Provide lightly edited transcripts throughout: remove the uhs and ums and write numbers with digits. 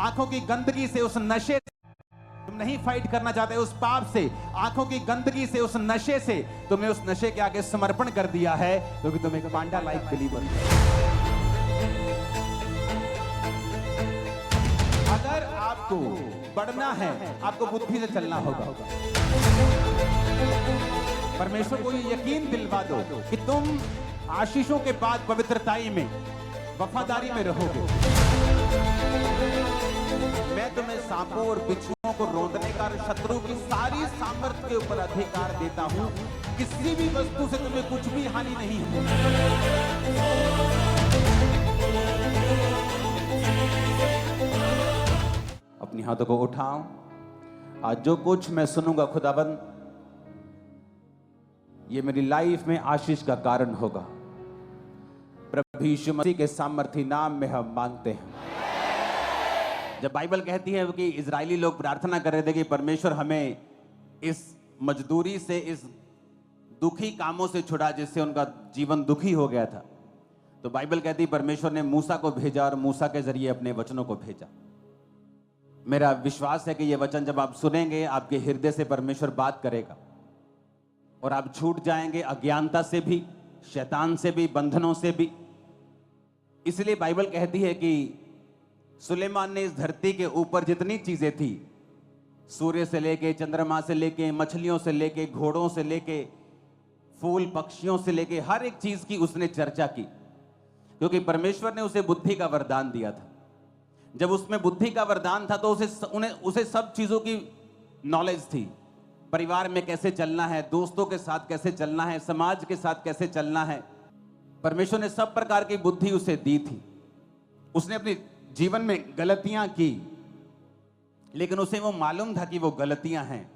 आंखों की गंदगी से, उस नशे से तुम नहीं फाइट करना चाहते, उस पाप से, आंखों की गंदगी से, उस नशे से तुमने उस नशे के आगे समर्पण कर दिया है, क्योंकि तुम एक पांडा लाइक बिलीवर हो। अगर आपको बढ़ना है, आपको बुद्धि से चलना होगा। परमेश्वर को ये यकीन दिलवा दो कि तुम आशीषों के बाद पवित्रताई में, वफादारी में रहोगे। मैं तुम्हें सांपों और बिच्छुओं को रोंदने का, शत्रु की सारी सामर्थ्य के ऊपर अधिकार देता हूं। किसी भी वस्तु से तुम्हें कुछ भी हानि नहीं होगी। अपनी हाथों को उठाओ। आज जो कुछ मैं सुनूंगा खुदाबंद, ये मेरी लाइफ में आशीष का कारण होगा। प्रभु यीशु मसीह के सामर्थी नाम में हम मांगते हैं। जब बाइबल कहती है कि इजरायली लोग प्रार्थना कर रहे थे कि परमेश्वर हमें इस मजदूरी से, इस दुखी कामों से छुड़ा जिससे उनका जीवन दुखी हो गया था, तो बाइबल कहती है परमेश्वर ने मूसा को भेजा और मूसा के जरिए अपने वचनों को भेजा। मेरा विश्वास है कि ये वचन जब आप सुनेंगे, आपके हृदय से परमेश्वर बात करेगा और आप छूट जाएंगे अज्ञानता से भी, शैतान से भी, बंधनों से भी। इसलिए बाइबल कहती है कि सुलेमान ने इस धरती के ऊपर जितनी चीजें थी, सूर्य से लेके, चंद्रमा से लेके, मछलियों से लेके, घोड़ों से लेके, फूल पक्षियों से लेके, हर एक चीज की उसने चर्चा की, क्योंकि परमेश्वर ने उसे बुद्धि का वरदान दिया था। जब उसमें बुद्धि का वरदान था तो उसे सब चीजों की नॉलेज थी। परिवार में कैसे चलना है, दोस्तों के साथ कैसे चलना है, समाज के साथ कैसे चलना है, परमेश्वर ने सब प्रकार की बुद्धि उसे दी थी। उसने अपने जीवन में गलतियां की, लेकिन उसे वो मालूम था कि वो गलतियां हैं,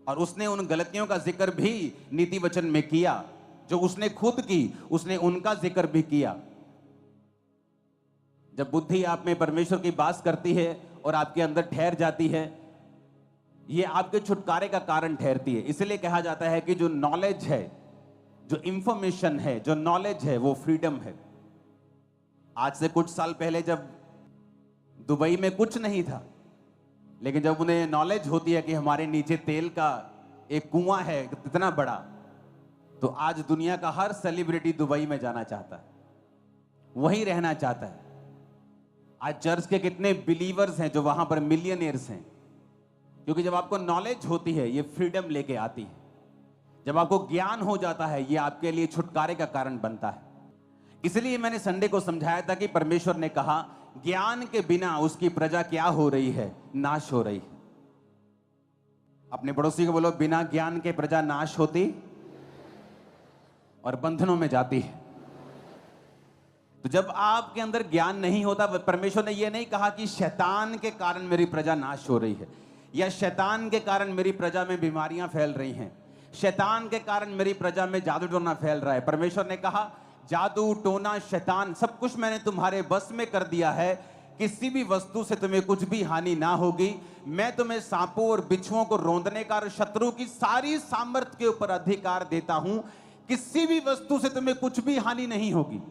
और उसने उन गलतियों का जिक्र भी नीति वचन में किया। जो उसने खुद की, उसने उनका जिक्र भी किया। जब बुद्धि आप में परमेश्वर की बात करती है और आपके अंदर ठहर जाती है, ये आपके छुटकारे का कारण ठहरती है। इसलिए कहा जाता है कि जो नॉलेज है, जो इंफॉर्मेशन है, जो नॉलेज है, वो फ्रीडम है। आज से कुछ साल पहले जब दुबई में कुछ नहीं था, लेकिन जब उन्हें नॉलेज होती है कि हमारे नीचे तेल का एक कुआं है इतना बड़ा, तो आज दुनिया का हर सेलिब्रिटी दुबई में जाना चाहता है, वहीं रहना चाहता है। आज चर्च के कितने बिलीवर्स हैं जो वहां पर मिलियनियर्स हैं, क्योंकि जब आपको नॉलेज होती है, ये फ्रीडम लेके आती है। जब आपको ज्ञान हो जाता है, ये आपके लिए छुटकारे का कारण बनता है। इसलिए मैंने संडे को समझाया था कि परमेश्वर ने कहा ज्ञान के बिना उसकी प्रजा क्या हो रही है, नाश हो रही है। अपने पड़ोसी को बोलो, बिना ज्ञान के प्रजा नाश होती और बंधनों में जाती है। तो जब आपके अंदर ज्ञान नहीं होता, परमेश्वर ने यह नहीं कहा कि शैतान के कारण मेरी प्रजा नाश हो रही है, या शैतान के कारण मेरी प्रजा में बीमारियां फैल रही हैं, शैतान के कारण मेरी प्रजा में जादू टोना फैल रहा है। परमेश्वर ने कहा जादू टोना, शैतान, सब कुछ मैंने तुम्हारे बस में कर दिया है। किसी भी वस्तु से तुम्हें कुछ भी हानि ना होगी। मैं तुम्हें सांपों और बिच्छुओं को रोंदने का और शत्रु की सारी सामर्थ्य के ऊपर अधिकार देता हूं। किसी भी वस्तु से तुम्हें कुछ भी हानि नहीं होगी।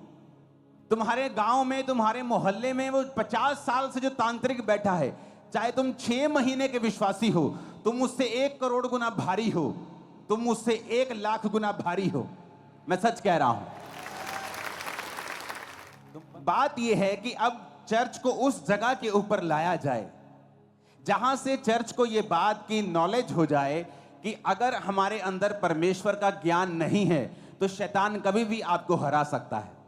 तुम्हारे गांव में, तुम्हारे मोहल्ले में वो 50 साल से जो तांत्रिक बैठा है, चाहे तुम 6 महीने के विश्वासी हो, तुम उससे 1 करोड़ गुना भारी हो, तुम उससे 1 लाख गुना भारी हो, मैं सच कह रहा हूं। बात यह है कि अब चर्च को उस जगह के ऊपर लाया जाए जहां से चर्च को यह बात की नॉलेज हो जाए कि अगर हमारे अंदर परमेश्वर का ज्ञान नहीं है तो शैतान कभी भी आपको हरा सकता है।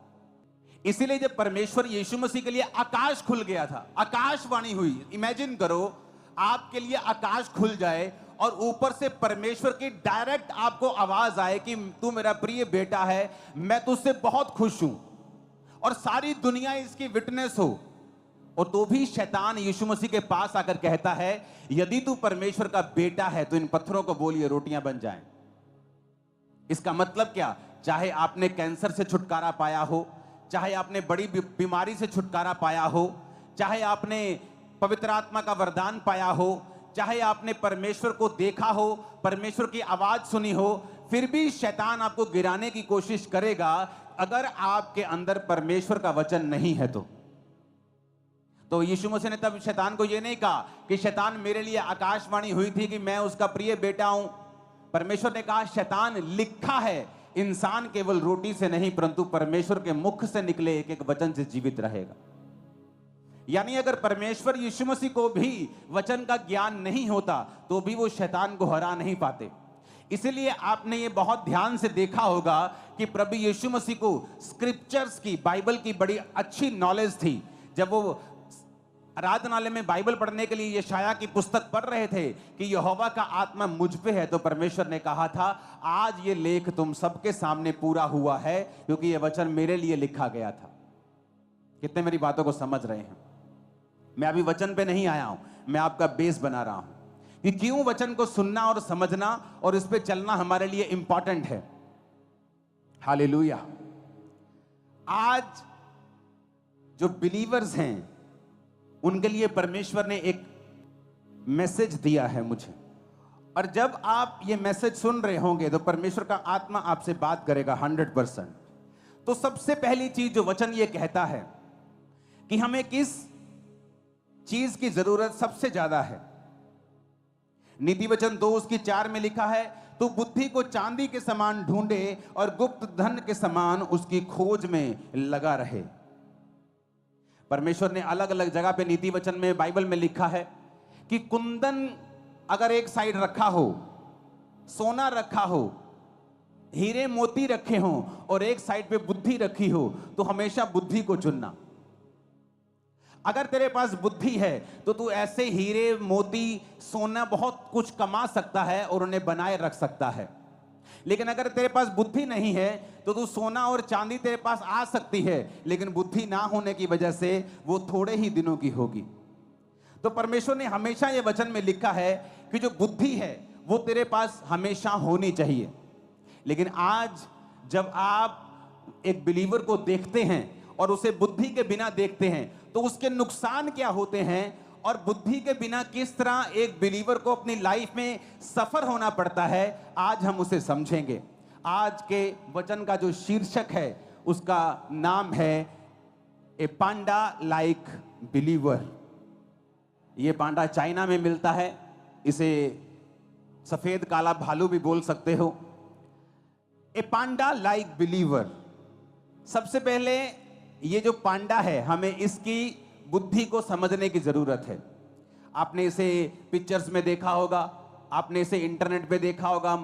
इसीलिए जब परमेश्वर यीशु मसीह के लिए आकाश खुल गया था, आकाशवाणी हुई। इमेजिन करो आपके लिए आकाश खुल जाए और ऊपर से परमेश्वर की डायरेक्ट आपको आवाज आए कि तू मेरा प्रिय बेटा है, मैं तुझसे बहुत खुश हूं, और सारी दुनिया इसकी विटनेस हो। और तो भी शैतान यीशु मसीह के पास आकर कहता है यदि तू परमेश्वर का बेटा है तो इन पत्थरों को बोलिए रोटियां बन जाएं। इसका मतलब क्या? चाहे आपने कैंसर से छुटकारा पाया हो, चाहे आपने बड़ी बीमारी से छुटकारा पाया हो, चाहे आपने पवित्र आत्मा का वरदान पाया हो, चाहे आपने परमेश्वर को देखा हो, परमेश्वर की आवाज सुनी हो, फिर भी शैतान आपको गिराने की कोशिश करेगा अगर आपके अंदर परमेश्वर का वचन नहीं है तो तो यीशु मसीह ने तब शैतान को यह नहीं कहा कि शैतान मेरे लिए आकाशवाणी हुई थी कि मैं उसका प्रिय बेटा हूं। परमेश्वर ने कहा शैतान लिखा है इंसान केवल रोटी से नहीं परंतु परमेश्वर के मुख से निकले एक एक वचन से जीवित रहेगा। यानी अगर परमेश्वर यीशु मसीह को भी वचन का ज्ञान नहीं होता तो भी वो शैतान को हरा नहीं पाते। इसलिए आपने ये बहुत ध्यान से देखा होगा कि प्रभु यीशु मसीह को स्क्रिप्चर्स की, बाइबल की बड़ी अच्छी नॉलेज थी। जब वो आराधनालय में बाइबल पढ़ने के लिए यशाया की पुस्तक पढ़ रहे थे कि यहोवा का आत्मा मुझ पे है, तो परमेश्वर ने कहा था आज ये लेख तुम सबके सामने पूरा हुआ है क्योंकि ये वचन मेरे लिए लिखा गया था। कितने मेरी बातों को समझ रहे हैं? मैं अभी वचन पे नहीं आया हूं, मैं आपका बेस बना रहा हूं कि क्यों वचन को सुनना और समझना और इस पे चलना हमारे लिए इंपॉर्टेंट है। हालेलुया। आज जो बिलीवर्स हैं उनके लिए परमेश्वर ने एक मैसेज दिया है मुझे, और जब आप ये मैसेज सुन रहे होंगे तो परमेश्वर का आत्मा आपसे बात करेगा 100%। तो सबसे पहली चीज जो वचन ये कहता है कि हमें किस चीज की जरूरत सबसे ज्यादा है। नीति वचन 2:4 में लिखा है, तू बुद्धि को चांदी के समान ढूंढे और गुप्त धन के समान उसकी खोज में लगा रहे। परमेश्वर ने अलग अलग जगह पे नीति वचन में, बाइबल में लिखा है कि कुंदन अगर एक साइड रखा हो, सोना रखा हो, हीरे मोती रखे हो और एक साइड पे बुद्धि रखी हो, तो हमेशा बुद्धि को चुनना। अगर तेरे पास बुद्धि है तो तू ऐसे हीरे मोती सोना बहुत कुछ कमा सकता है और उन्हें बनाए रख सकता है। लेकिन अगर तेरे पास बुद्धि नहीं है तो तू सोना और चांदी तेरे पास आ सकती है, लेकिन बुद्धि ना होने की वजह से वो थोड़े ही दिनों की होगी। तो परमेश्वर ने हमेशा ये वचन में लिखा है कि जो बुद्धि है वो तेरे पास हमेशा होनी चाहिए। लेकिन आज जब आप एक बिलीवर को देखते हैं और उसे बुद्धि के बिना देखते हैं तो उसके नुकसान क्या होते हैं और बुद्धि के बिना किस तरह एक बिलीवर को अपनी लाइफ में सफर होना पड़ता है, आज हम उसे समझेंगे। आज के वचन का जो शीर्षक है उसका नाम है ए पांडा लाइक बिलीवर। ये पांडा चाइना में मिलता है, इसे सफेद काला भालू भी बोल सकते हो। ए पांडा लाइक बिलीवर। सबसे पहले ये जो पांडा है हमें इसकी बुद्धि को समझने की जरूरत है। आपने इसे पिक्चर्स में देखा होगा, आपने इसे इंटरनेट पे देखा होगा,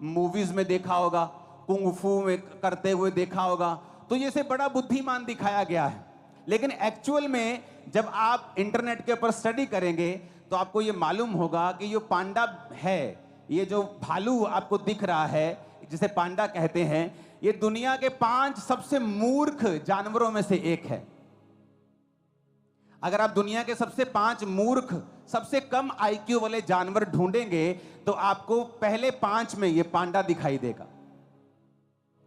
मूवीज में देखा होगा, कुंग फू में करते हुए देखा होगा, तो ये इसे बड़ा बुद्धिमान दिखाया गया है। लेकिन एक्चुअल में जब आप इंटरनेट के ऊपर स्टडी करेंगे तो आपको ये मालूम होगा कि ये पांडा है, ये जो भालू आपको दिख रहा है जिसे पांडा कहते हैं, ये दुनिया के 5 सबसे मूर्ख जानवरों में से एक है। अगर आप दुनिया के सबसे 5 मूर्ख, सबसे कम आईक्यू वाले जानवर ढूंढेंगे तो आपको पहले 5 में ये पांडा दिखाई देगा।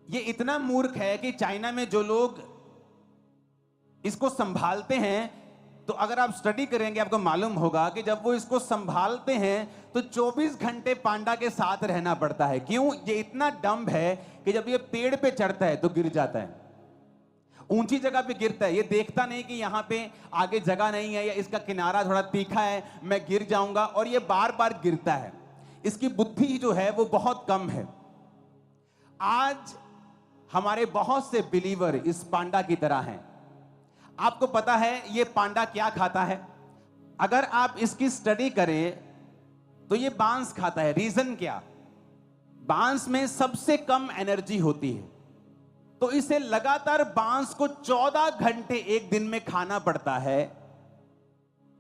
ये इतना मूर्ख है कि चाइना में जो लोग इसको संभालते हैं, तो अगर आप स्टडी करेंगे आपको मालूम होगा कि जब वो इसको संभालते हैं तो 24 घंटे पांडा के साथ रहना पड़ता है। क्यों? ये इतना डम्ब है कि जब ये पेड़ पे चढ़ता है तो गिर जाता है, ऊंची जगह पे गिरता है। ये देखता नहीं कि यहां पे आगे जगह नहीं है या इसका किनारा थोड़ा तीखा है, मैं गिर जाऊंगा, और ये बार बार गिरता है। इसकी बुद्धि जो है वो बहुत कम है। आज हमारे बहुत से बिलीवर इस पांडा की तरह हैं। आपको पता है ये पांडा क्या खाता है? अगर आप इसकी स्टडी करें तो ये बांस खाता है। रीजन क्या? बांस में सबसे कम एनर्जी होती है, तो इसे लगातार बांस को 14 घंटे एक दिन में खाना पड़ता है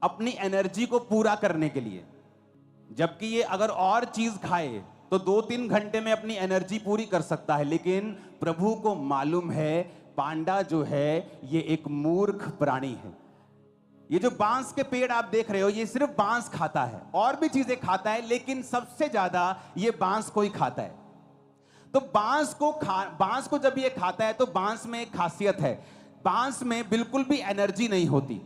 अपनी एनर्जी को पूरा करने के लिए। जबकि ये अगर और चीज खाए तो 2-3 घंटे में अपनी एनर्जी पूरी कर सकता है। लेकिन प्रभु को मालूम है पांडा जो है ये एक मूर्ख प्राणी है। ये जो बांस के पेड़ आप देख रहे हो ये सिर्फ बांस खाता है, और भी चीजें खाता है, लेकिन सबसे ज्यादा ये बांस को ही खाता है। तो बांस को जब ये खाता है तो बांस में एक खासियत है, बांस में बिल्कुल भी एनर्जी नहीं होती।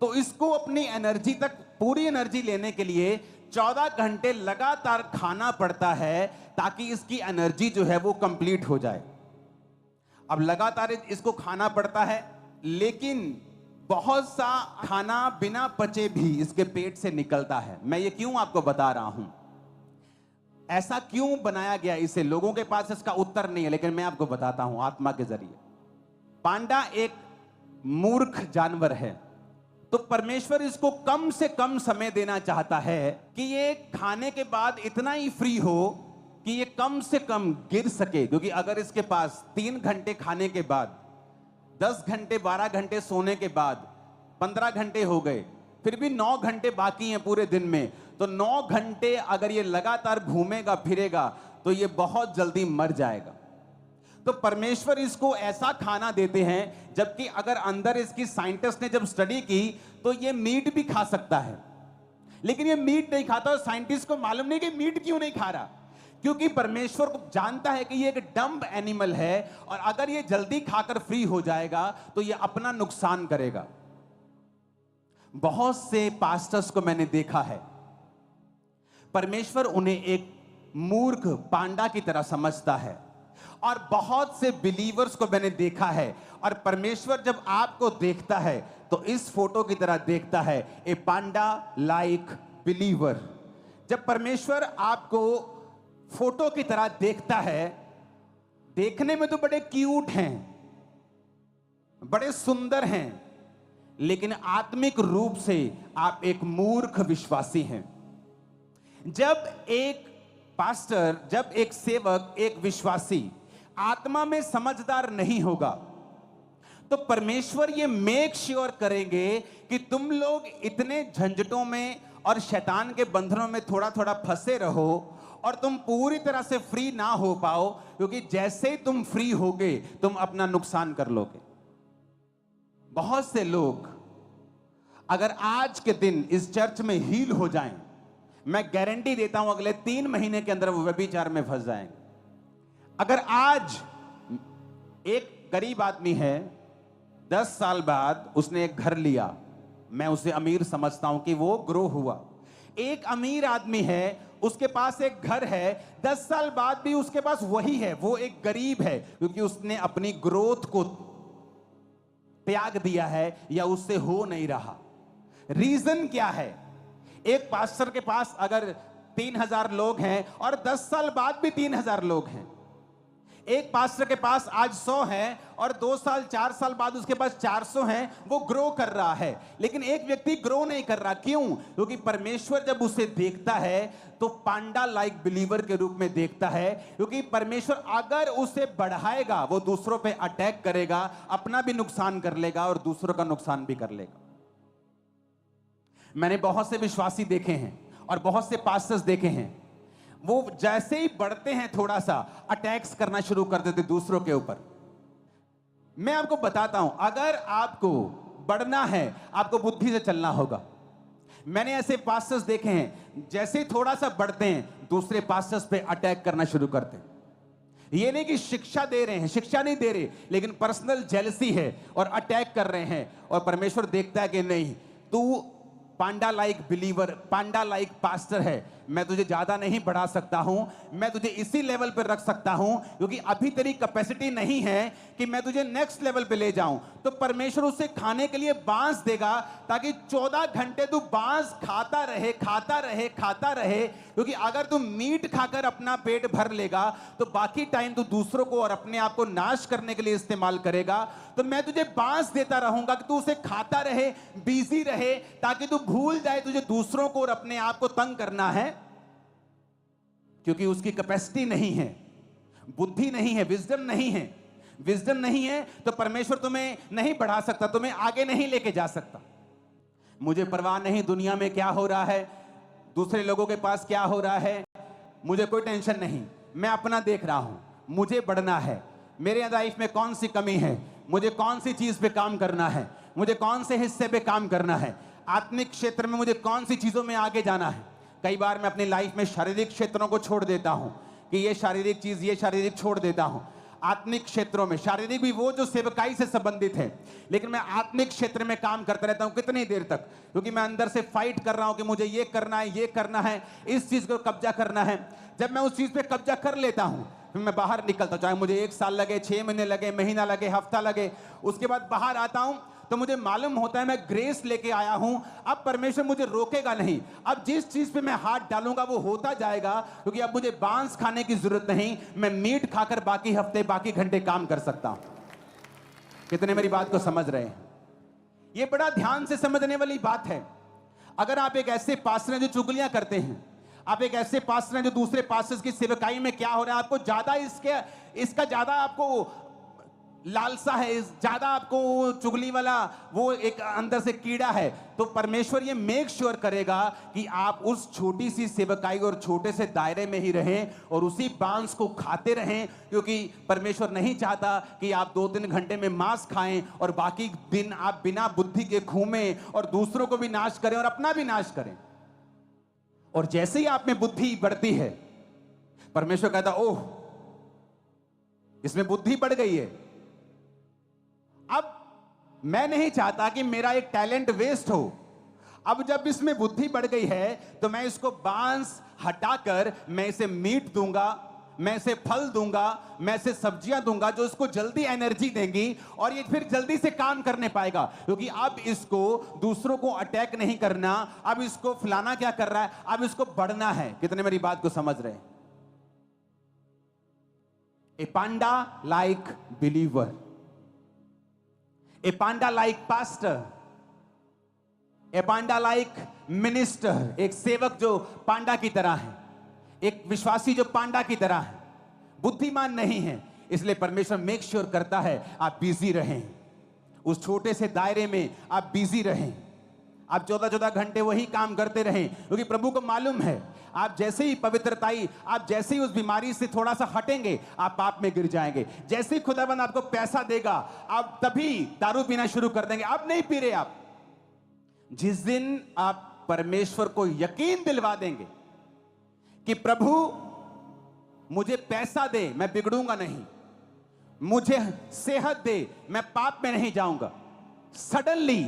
तो इसको अपनी एनर्जी तक, पूरी एनर्जी लेने के लिए 14 घंटे लगातार खाना पड़ता है ताकि इसकी एनर्जी जो है वो कंप्लीट हो जाए। अब लगातार इसको खाना पड़ता है, लेकिन बहुत सा खाना बिना पचे भी इसके पेट से निकलता है। मैं ये क्यों आपको बता रहा हूं, ऐसा क्यों बनाया गया इसे, लोगों के पास इसका उत्तर नहीं है, लेकिन मैं आपको बताता हूं आत्मा के जरिए। पांडा एक मूर्ख जानवर है, तो परमेश्वर इसको कम से कम समय देना चाहता है कि ये खाने के बाद इतना ही फ्री हो कि ये कम से कम गिर सके। क्योंकि अगर इसके पास 3 घंटे खाने के बाद, 10 घंटे 12 घंटे सोने के बाद 15 घंटे हो गए, फिर भी 9 घंटे बाकी हैं पूरे दिन में, तो 9 घंटे अगर ये लगातार घूमेगा फिरेगा तो ये बहुत जल्दी मर जाएगा। तो परमेश्वर इसको ऐसा खाना देते हैं, जबकि अगर अंदर इसकी साइंटिस्ट ने जब स्टडी की तो ये मीट भी खा सकता है, लेकिन ये मीट नहीं खाता। और साइंटिस्ट को मालूम नहीं कि मीट क्यों नहीं खा रहा, क्योंकि परमेश्वर को जानता है कि ये एक डम्ब एनिमल है और अगर ये जल्दी खाकर फ्री हो जाएगा तो ये अपना नुकसान करेगा। बहुत से पास्टर्स को मैंने देखा है, परमेश्वर उन्हें एक मूर्ख पांडा की तरह समझता है, और बहुत से बिलीवर्स को मैंने देखा है, और परमेश्वर जब आपको देखता है तो इस फोटो की तरह देखता है, ए पांडा लाइक बिलीवर। जब परमेश्वर आपको फोटो की तरह देखता है, देखने में तो बड़े क्यूट हैं, बड़े सुंदर हैं, लेकिन आत्मिक रूप से आप एक मूर्ख विश्वासी हैं। जब एक पास्टर, जब एक सेवक, एक विश्वासी आत्मा में समझदार नहीं होगा तो परमेश्वर ये मेक श्योर करेंगे कि तुम लोग इतने झंझटों में और शैतान के बंधनों में थोड़ा थोड़ा फंसे रहो और तुम पूरी तरह से फ्री ना हो पाओ, क्योंकि जैसे ही तुम फ्री होगे तुम अपना नुकसान कर लोगे। बहुत से लोग अगर आज के दिन इस चर्च में हील हो जाएं, मैं गारंटी देता हूं अगले 3 महीने के अंदर वो व्यभिचार में फंस जाएंगे। अगर आज एक गरीब आदमी है, 10 साल बाद उसने एक घर लिया, मैं उसे अमीर समझता हूं कि वो ग्रो हुआ। एक अमीर आदमी है, उसके पास एक घर है, 10 साल बाद भी उसके पास वही है, वो एक गरीब है, क्योंकि उसने अपनी ग्रोथ को त्याग दिया है या उससे हो नहीं रहा। रीजन क्या है? एक पास्टर के पास अगर 3000 लोग हैं और 10 साल बाद भी 3000 लोग हैं, एक पास्टर के पास आज 100 है और 2 साल 4 साल बाद उसके पास 400 हैं, वो ग्रो कर रहा है। लेकिन एक व्यक्ति ग्रो नहीं कर रहा, क्यों? क्योंकि परमेश्वर जब उसे देखता है तो पांडा लाइक बिलीवर के रूप में देखता है, क्योंकि परमेश्वर अगर उसे बढ़ाएगा वो दूसरों पे अटैक करेगा, अपना भी नुकसान कर लेगा और दूसरों का नुकसान भी कर लेगा। मैंने बहुत से विश्वासी देखे हैं और बहुत से पास्टर्स देखे हैं, वो जैसे ही बढ़ते हैं थोड़ा सा अटैक्स करना शुरू कर देते दूसरों के ऊपर। मैं आपको बताता हूं, अगर आपको बढ़ना है आपको बुद्धि से चलना होगा। मैंने ऐसे पास्टर्स देखे हैं, जैसे ही थोड़ा सा बढ़ते हैं दूसरे पास्टर्स पे अटैक करना शुरू करते हैं। ये नहीं कि शिक्षा दे रहे हैं, शिक्षा नहीं दे रहे, लेकिन पर्सनल जेलसी है और अटैक कर रहे हैं। और परमेश्वर देखता है कि नहीं, तू पांडा लाइक बिलीवर, पांडा लाइक पास्टर है, मैं तुझे ज्यादा नहीं बढ़ा सकता हूं, मैं तुझे इसी लेवल पर रख सकता हूं, क्योंकि अभी तेरी कैपेसिटी नहीं है कि मैं तुझे नेक्स्ट लेवल पे ले जाऊं। तो परमेश्वर उसे खाने के लिए बांस देगा, ताकि 14 घंटे तू बांस खाता रहे, खाता रहे, खाता रहे। क्योंकि अगर तू मीट खाकर अपना पेट भर लेगा तो बाकी टाइम तू दूसरों को और अपने आप को नाश करने के लिए इस्तेमाल करेगा। तो मैं तुझे बांस देता रहूंगा कि तू उसे खाता रहे, बिजी रहे, ताकि तू भूल जाए तुझे दूसरों को और अपने आप को तंग करना है, क्योंकि उसकी कैपेसिटी नहीं है, बुद्धि नहीं है, विजडम नहीं है। विजडम नहीं है तो परमेश्वर तुम्हें नहीं बढ़ा सकता, तुम्हें आगे नहीं लेके जा सकता। मुझे परवाह नहीं दुनिया में क्या हो रहा है, दूसरे लोगों के पास क्या हो रहा है, मुझे कोई टेंशन नहीं। मैं अपना देख रहा हूं, मुझे बढ़ना है, मेरे लाइफ में कौन सी कमी है, मुझे कौन सी चीज पे काम करना है, मुझे कौन से हिस्से पे काम करना है, आत्मिक क्षेत्र में मुझे कौन सी चीजों में आगे जाना है। कई बार मैं अपनी लाइफ में शारीरिक क्षेत्रों को छोड़ देता हूं कि ये शारीरिक चीज, ये शारीरिक छोड़ देता हूं। आत्मिक क्षेत्रों में, शारीरिक भी वो जो सेवकाई से संबंधित है, लेकिन मैं आत्मिक क्षेत्र में काम करता रहता हूं। कितनी देर तक? क्योंकि मैं अंदर से फाइट कर रहा हूं कि मुझे ये करना है, ये करना है, इस चीज को कब्जा करना है। जब मैं उस चीज पे कब्जा कर लेता हूं फिर मैं बाहर निकलता हूं, चाहे मुझे 1 साल लगे, 6 महीने लगे, महीना लगे, हफ्ता लगे, उसके बाद बाहर आता हूं तो मुझे मालूम होता है मैं ग्रेस लेके आया हूं, अब परमेश्वर मुझे रोकेगा नहीं। अब जिस चीज पे मैं हाथ डालूंगा वो होता जाएगा, क्योंकि अब मुझे बांस खाने की जरूरत नहीं, मैं मीट खाकर बाकी हफ्ते बाकी घंटे काम कर सकता हूं। कितने मेरी बात को समझ रहे हैं? ये बड़ा ध्यान से समझने वाली बात है। अगर आप एक ऐसे पास्टर हैं जो चुगलियां करते हैं, आप एक ऐसे पास्टर हैं जो दूसरे पास्टर्स की सेवकाई में क्या हो रहा है आपको ज्यादा इसका ज्यादा आपको लालसा है, ज्यादा आपको चुगली वाला वो एक अंदर से कीड़ा है, तो परमेश्वर ये मेक श्योर करेगा कि आप उस छोटी सी सेवकाई और छोटे से दायरे में ही रहें और उसी बांस को खाते रहें, क्योंकि परमेश्वर नहीं चाहता कि आप 2-3 घंटे में मांस खाएं और बाकी दिन आप बिना बुद्धि के घूमें और दूसरों को भी नाश करें और अपना भी नाश करें। और जैसे ही आप में बुद्धि बढ़ती है, परमेश्वर कहता ओह इसमें बुद्धि बढ़ गई है, अब मैं नहीं चाहता कि मेरा एक टैलेंट वेस्ट हो। अब जब इसमें बुद्धि बढ़ गई है तो मैं इसको बांस हटाकर मैं इसे मीट दूंगा, मैं इसे फल दूंगा, मैं इसे सब्जियां दूंगा जो इसको जल्दी एनर्जी देंगी और ये फिर जल्दी से काम करने पाएगा, क्योंकि अब इसको दूसरों को अटैक नहीं करना, अब इसको फलाना क्या कर रहा है, अब इसको बढ़ना है। कितने मेरी बात को समझ रहे हैं? ए पांडा लाइक बिलीवर, ए पांडा लाइक पास्टर, ए पांडा लाइक मिनिस्टर, एक सेवक जो पांडा की तरह है, एक विश्वासी जो पांडा की तरह है, बुद्धिमान नहीं है। इसलिए परमेश्वर मेक श्योर करता है आप बिजी रहें, उस छोटे से दायरे में आप बिजी रहें, आप 14-14 घंटे वही काम करते रहें, क्योंकि प्रभु को मालूम है आप जैसे ही पवित्रताई, आप जैसे ही उस बीमारी से थोड़ा सा हटेंगे आप पाप में गिर जाएंगे। जैसे ही खुदाबंद आपको पैसा देगा आप तभी दारू पीना शुरू कर देंगे। आप नहीं पी रहे, आप जिस दिन आप परमेश्वर को यकीन दिलवा देंगे कि प्रभु मुझे पैसा दे मैं बिगड़ूंगा नहीं, मुझे सेहत दे मैं पाप में नहीं जाऊंगा, suddenly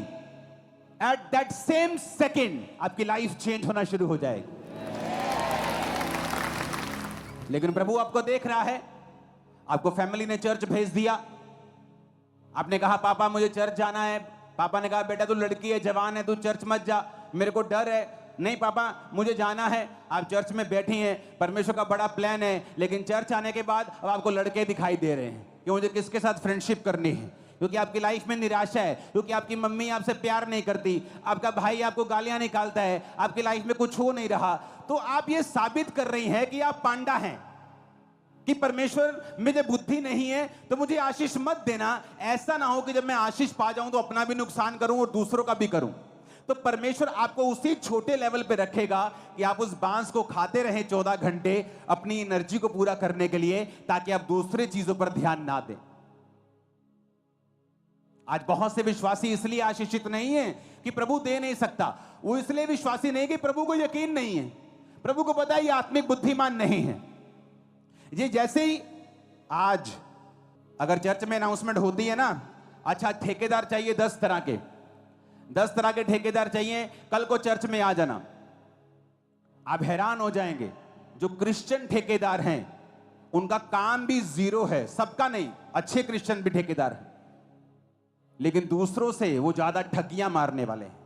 at that same second आपकी लाइफ चेंज होना शुरू हो जाएगी। लेकिन प्रभु आपको देख रहा है, आपको फैमिली ने चर्च भेज दिया, आपने कहा पापा मुझे चर्च जाना है, पापा ने कहा बेटा तू लड़की है, जवान है, तू चर्च मत जा, मेरे को डर है। नहीं पापा मुझे जाना है। आप चर्च में बैठी हैं, परमेश्वर का बड़ा प्लान है, लेकिन चर्च आने के बाद अब आपको लड़के दिखाई दे रहे हैं कि मुझे किसके साथ फ्रेंडशिप करनी है, क्योंकि आपकी लाइफ में निराशा है, क्योंकि आपकी मम्मी आपसे प्यार नहीं करती, आपका भाई आपको गालियां निकालता है, आपकी लाइफ में कुछ हो नहीं रहा। तो आप ये साबित कर रही हैं कि आप पांडा हैं, कि परमेश्वर मुझे बुद्धि नहीं है तो मुझे आशीष मत देना। ऐसा ना हो कि जब मैं आशीष पा जाऊं तो अपना भी नुकसान करूं और दूसरों का भी करूं। तो परमेश्वर आपको उसी छोटे लेवल पे रखेगा कि आप उस बांस को खाते रहें 14 घंटे अपनी एनर्जी को पूरा करने के लिए, ताकि आप दूसरे चीजों पर ध्यान ना दें। आज बहुत से विश्वासी इसलिए आशीषित नहीं है कि प्रभु दे नहीं सकता, वो इसलिए विश्वासी नहीं कि प्रभु को यकीन नहीं है, प्रभु को पता है ये आत्मिक बुद्धिमान नहीं है। ये जैसे ही आज अगर चर्च में अनाउंसमेंट होती है ना, अच्छा ठेकेदार चाहिए 10 तरह के ठेकेदार चाहिए, कल को चर्च में आ जाना, आप हैरान हो जाएंगे। जो क्रिश्चियन ठेकेदार हैं उनका काम भी जीरो है, सबका नहीं, अच्छे क्रिश्चियन भी ठेकेदार हैं, लेकिन दूसरों से वो ज्यादा ठगियां मारने वाले हैं।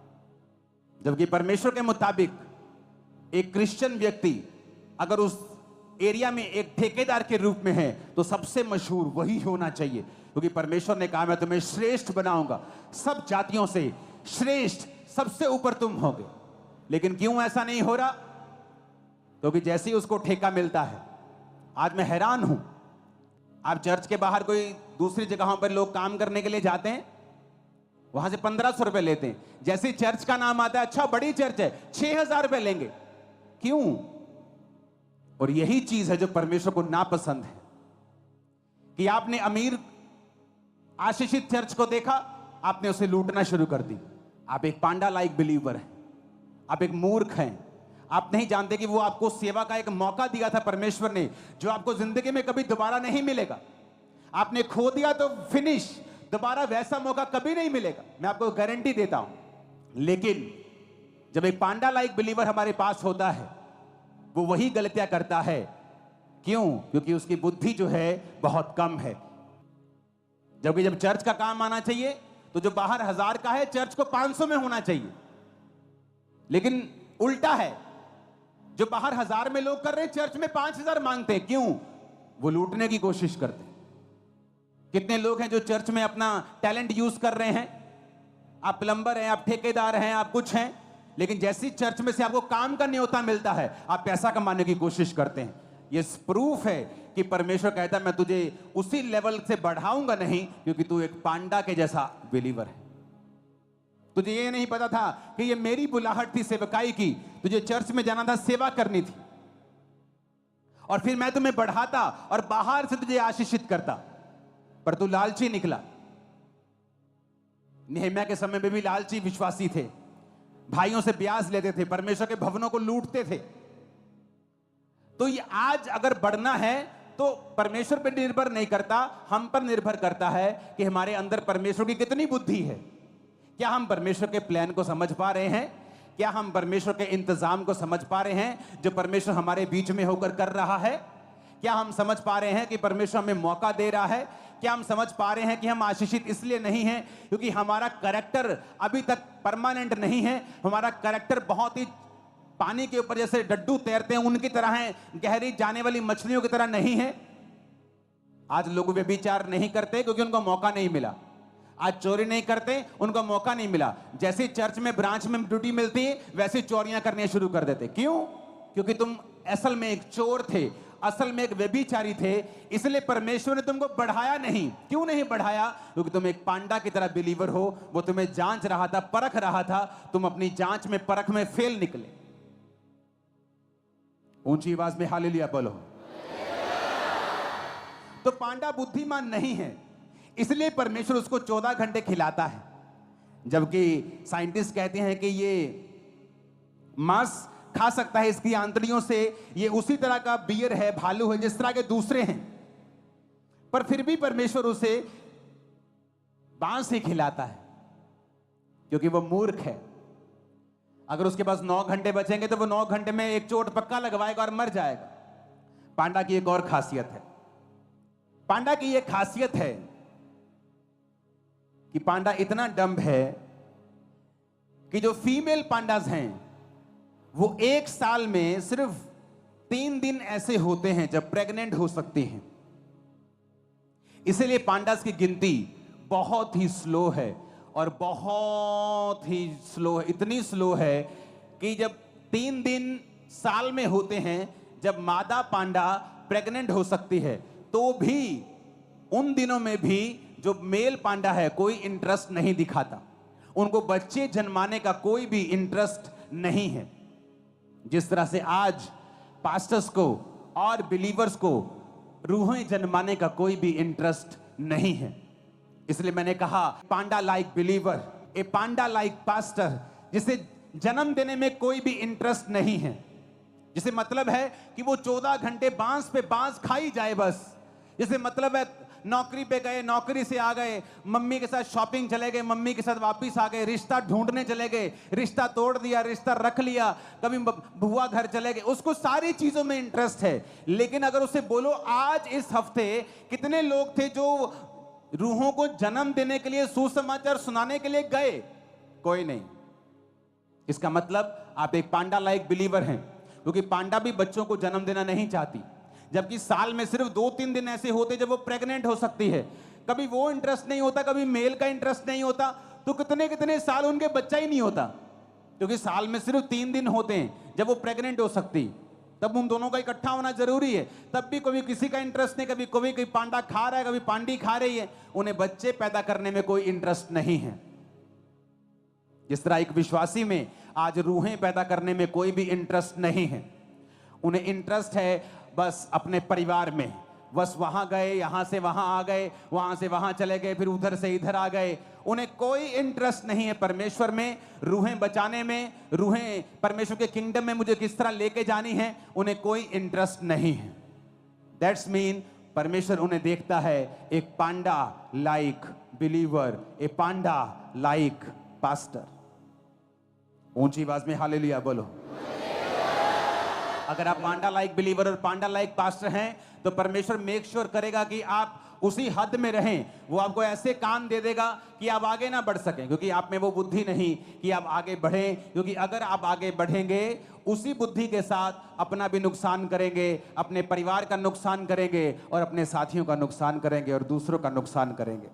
जबकि परमेश्वर के मुताबिक एक क्रिश्चियन व्यक्ति अगर उस एरिया में एक ठेकेदार के रूप में है तो सबसे मशहूर वही होना चाहिए, क्योंकि परमेश्वर ने कहा मैं तुम्हें श्रेष्ठ बनाऊंगा, सब जातियों से श्रेष्ठ, सबसे ऊपर तुम होगे। लेकिन क्यों ऐसा नहीं हो रहा? क्योंकि जैसे ही उसको ठेका मिलता है, आज मैं हैरान हूं, आप चर्च के बाहर कोई दूसरी जगहों पर लोग काम करने के लिए जाते हैं, वहां से 1500 रुपए लेते हैं, जैसे ही चर्च का नाम आता है, अच्छा बड़ी चर्च है, 6000 रुपए लेंगे। क्यों? और यही चीज है जो परमेश्वर को नापसंद है, कि आपने अमीर आशीषित चर्च को देखा, आपने उसे लूटना शुरू कर दी। आप एक पांडा लाइक बिलीवर हैं, आप एक मूर्ख हैं, आप नहीं जानते कि वो आपको सेवा का एक मौका दिया था परमेश्वर ने, जो आपको जिंदगी में कभी दोबारा नहीं मिलेगा। आपने खो दिया तो फिनिश, दोबारा वैसा मौका कभी नहीं मिलेगा, मैं आपको गारंटी देता हूं। लेकिन जब एक पांडा लाइक बिलीवर हमारे पास होता है, वो वही गलतियां करता है। क्यों? क्योंकि उसकी बुद्धि जो है बहुत कम है। जबकि जब चर्च का काम आना चाहिए तो जो बाहर 1000 का है चर्च को 500 में होना चाहिए, लेकिन उल्टा है, जो बाहर 1000 में लोग कर रहे हैं चर्च में 5000 मांगते हैं। क्यों? वो लूटने की कोशिश करते हैं। कितने लोग हैं जो चर्च में अपना टैलेंट यूज कर रहे हैं? आप प्लम्बर हैं, आप ठेकेदार हैं, आप कुछ हैं, लेकिन जैसी चर्च में से आपको काम का न्योता मिलता है आप पैसा कमाने की कोशिश करते हैं। ये प्रूफ है कि परमेश्वर कहता है मैं तुझे उसी लेवल से बढ़ाऊंगा नहीं, क्योंकि तू एक पांडा के जैसा बिलीवर है। तुझे ये नहीं पता था कि ये मेरी बुलाहट थी सेवकाई की, तुझे चर्च में जाना था, सेवा करनी थी, और फिर मैं तुम्हें बढ़ाता और बाहर से तुझे आशीषित करता, पर तू लालची निकला। नेहम्याह के समय में भी लालची विश्वासी थे, भाइयों से ब्याज लेते थे, परमेश्वर के भवनों को लूटते थे। तो ये आज अगर बढ़ना है तो परमेश्वर पर निर्भर नहीं करता, हम पर निर्भर करता है कि हमारे अंदर परमेश्वर की कितनी बुद्धि है। क्या हम परमेश्वर के प्लान को समझ पा रहे हैं? क्या हम परमेश्वर के इंतजाम को समझ पा रहे हैं जो परमेश्वर हमारे बीच में होकर कर रहा है? क्या हम समझ पा रहे हैं कि परमेश्वर हमें मौका दे रहा है? क्या हम समझ पा रहे हैं कि हम आशीषित इसलिए नहीं हैं क्योंकि हमारा कैरेक्टर अभी तक परमानेंट नहीं है? हमारा कैरेक्टर बहुत ही पानी के ऊपर जैसे डड्डू तैरते हैं उनकी तरह है, गहरी जाने वाली मछलियों की तरह नहीं है। आज लोग व्यभिचार नहीं करते क्योंकि उनको मौका नहीं मिला। आज चोरी नहीं करते, उनको मौका नहीं मिला। जैसे चर्च में ब्रांच में ड्यूटी मिलती है वैसे चोरियां करने शुरू कर देते। क्यों? क्योंकि तुम असल में एक चोर थे, असल में एक व्यभिचारी थे, इसलिए परमेश्वर ने तुमको बढ़ाया नहीं। क्यों नहीं बढ़ाया? क्योंकि तुम एक पांडा की तरह बिलीवर हो। वो तुम्हें जांच रहा था, परख रहा था, तुम अपनी जांच में परख में फेल निकले। ऊंची आवाज में हालेलुया बोलो। तो पांडा बुद्धिमान नहीं है, इसलिए परमेश्वर उसको 14 घंटे खिलाता है, जबकि साइंटिस्ट कहते हैं कि ये मांस खा सकता है इसकी आंतड़ियों से, ये उसी तरह का बियर है, भालू है जिस तरह के दूसरे हैं, पर फिर भी परमेश्वर उसे बांस ही खिलाता है क्योंकि वो मूर्ख है। अगर उसके पास 9 घंटे बचेंगे तो वो 9 घंटे में एक चोट पक्का लगवाएगा और मर जाएगा। पांडा की एक और खासियत है, पांडा की यह खासियत है कि पांडा इतना डम्ब है कि जो फीमेल पांडास हैं वो एक साल में सिर्फ 3 दिन ऐसे होते हैं जब प्रेग्नेंट हो सकती हैं। इसलिए पांडास की गिनती बहुत ही स्लो है, और बहुत ही स्लो है, इतनी स्लो है कि जब 3 दिन साल में होते हैं जब मादा पांडा प्रेग्नेंट हो सकती है, तो भी उन दिनों में भी जो मेल पांडा है कोई इंटरेस्ट नहीं दिखाता, उनको बच्चे जन्माने का कोई भी इंटरेस्ट नहीं है। जिस तरह से आज पास्टर्स को और बिलीवर्स को रूहें जन्माने का कोई भी इंटरेस्ट नहीं है। इसलिए मैंने कहा पांडा लाइक बिलीवर, ए पांडा लाइक पास्टर, जिसे जन्म देने में कोई भी इंटरेस्ट नहीं है, जिसे मतलब है कि वो 14 घंटे बांस पे बांस खाई जाए बस। जिसे मतलब है नौकरी पे गए, नौकरी से आ गए, मम्मी के साथ शॉपिंग चले गए, मम्मी के साथ वापस आ गए, रिश्ता ढूंढने चले गए, रिश्ता तोड़ दिया, रिश्ता रख लिया, कभी बुआ घर चले गए, उसको सारी चीजों में इंटरेस्ट है। लेकिन अगर उसे बोलो आज इस हफ्ते कितने लोग थे जो रूहों को जन्म देने के लिए, सुसमाचार सुनाने के लिए गए? कोई नहीं। इसका मतलब आप एक पांडा लाइक बिलीवर हैं, क्योंकि पांडा भी बच्चों को जन्म देना नहीं चाहती, जबकि साल में सिर्फ 2-3 दिन ऐसे होते जब वो प्रेग्नेंट हो सकती है। कभी वो इंटरेस्ट नहीं होता, कभी मेल का इंटरेस्ट नहीं होता, तो कितने कितने साल उनके बच्चा ही नहीं होता, क्योंकि साल में सिर्फ 3 दिन होते हैं जब वो प्रेग्नेंट हो सकती, तब उन दोनों का इकट्ठा होना जरूरी है। तब भी कभी किसी का इंटरेस्ट नहीं, कभी कोई पांडा खा रहा है, कभी पांडी खा रही है, उन्हें बच्चे पैदा करने में कोई इंटरेस्ट नहीं है। जिस तरह एक विश्वासी में आज रूहें पैदा करने में कोई भी इंटरेस्ट नहीं है, उन्हें इंटरेस्ट है बस अपने परिवार में, बस वहां गए, यहां से वहां आ गए, वहां से वहां चले गए, फिर उधर से इधर आ गए, उन्हें कोई इंटरेस्ट नहीं है परमेश्वर में, रूहें बचाने में, रूहें परमेश्वर के किंगडम में मुझे किस तरह लेके जानी है, उन्हें कोई इंटरेस्ट नहीं है। दैट्स मीन परमेश्वर उन्हें देखता है एक पांडा लाइक बिलीवर, ए पांडा लाइक पास्टर। ऊंची आवाज में हालेलुया बोलो। अगर आप पांडा लाइक बिलीवर और पांडा लाइक पास्टर हैं तो परमेश्वर मेक श्योर करेगा कि आप उसी हद में रहें, वो आपको ऐसे कान दे देगा कि आप आगे ना बढ़ सकें, क्योंकि आप में वो बुद्धि नहीं कि आप आगे बढ़ें। क्योंकि अगर आप आगे बढ़ेंगे उसी बुद्धि के साथ अपना भी नुकसान करेंगे, अपने परिवार का नुकसान करेंगे और अपने साथियों का नुकसान करेंगे और दूसरों का नुकसान करेंगे।